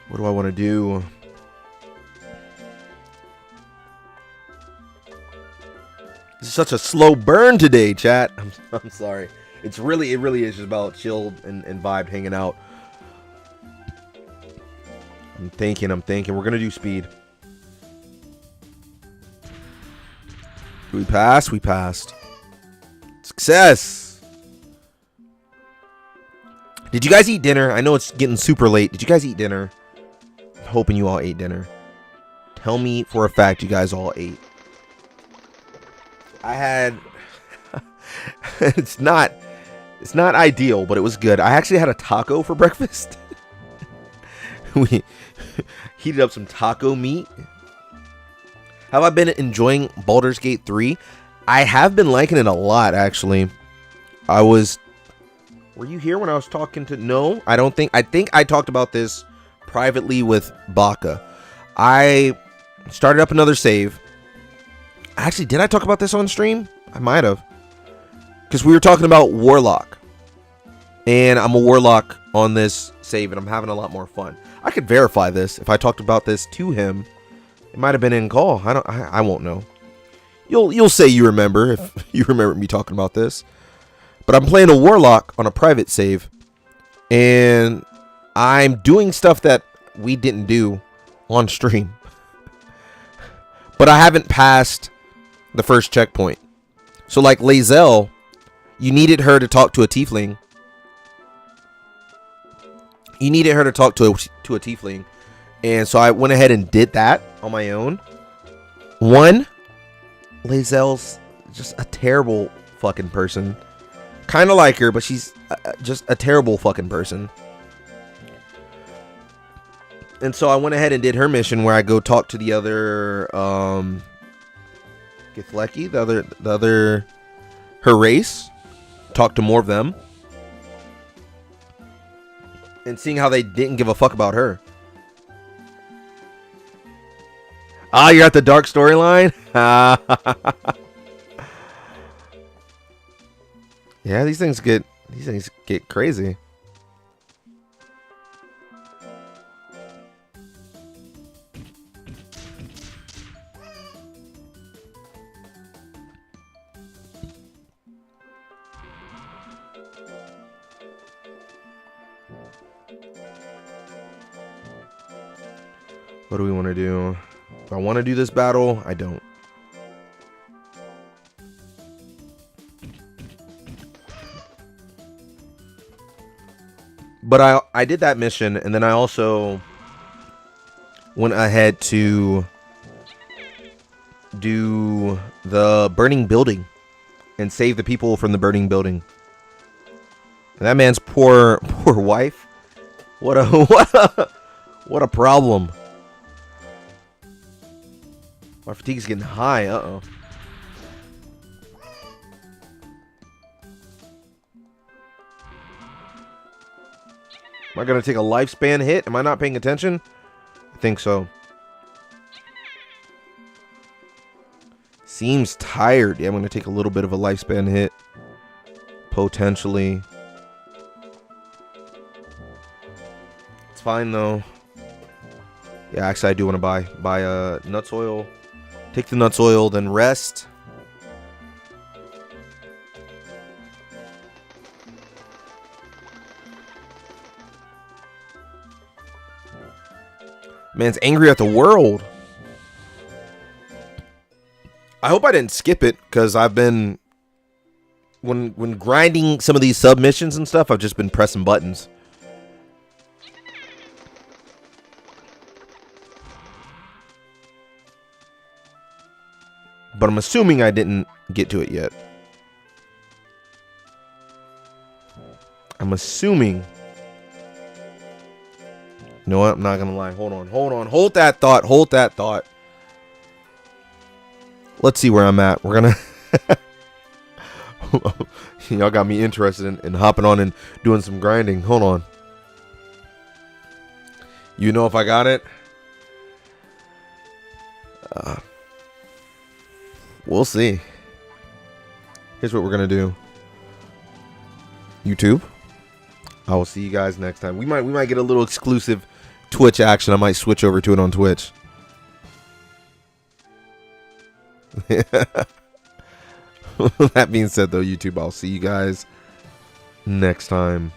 A: What do I want to do? This is such a slow burn today, chat. I'm sorry. It really is just about chilled and vibed, hanging out. I'm thinking. We're gonna do speed. We passed. We passed. Success. Did you guys eat dinner? I know it's getting super late. Did you guys eat dinner? I'm hoping you all ate dinner. Tell me for a fact you guys all ate. I had. It's not ideal, but it was good. I actually had a taco for breakfast. We heated up some taco meat. Have I been enjoying Baldur's Gate 3? I have been liking it a lot, actually. Were you here when I was talking to... No, I don't think... I think I talked about this privately with Baka. I started up another save. Actually, did I talk about this on stream? I might have. Because we were talking about Warlock. And I'm a Warlock on this save, and I'm having a lot more fun. I could verify this if I talked about this to him. It might have been in call. I won't know. You'll say you remember if you remember me talking about this. But I'm playing a warlock on a private save, and I'm doing stuff that we didn't do on stream. But I haven't passed the first checkpoint. So like Lazelle, you needed her to talk to a tiefling. You needed her to talk to a tiefling. And so I went ahead and did that on my own. One, Lazelle's just a terrible fucking person. Kind of like her, but she's just a terrible fucking person. And so I went ahead and did her mission where I go talk to the other Githlecki, the other her race, talk to more of them. And seeing how they didn't give a fuck about her. Ah, you're at the dark storyline? Yeah, these things get crazy. What do we want to do? If I want to do this battle, I don't. But I did that mission, and then I also went ahead to do the burning building and save the people from the burning building. And that man's poor wife. What a problem. My fatigue's getting high. Uh-oh. Am I going to take a lifespan hit? Am I not paying attention? I think so. Seems tired. Yeah, I'm going to take a little bit of a lifespan hit. Potentially. It's fine, though. Yeah, actually, I do want to buy nuts oil. Take the nuts oil, then rest. Man's angry at the world. I hope I didn't skip it, because I've been when grinding some of these submissions and stuff, I've just been pressing buttons. But I'm assuming I didn't get to it yet. I'm assuming. You know what? I'm not going to lie. Hold on. Hold that thought. Let's see where I'm at. We're going to... Y'all got me interested in hopping on and doing some grinding. Hold on. You know if I got it? We'll see. Here's what we're going to do. YouTube. I will see you guys next time. We might get a little exclusive Twitch action. I might switch over to it on Twitch. That being said, though, YouTube, I'll see you guys next time.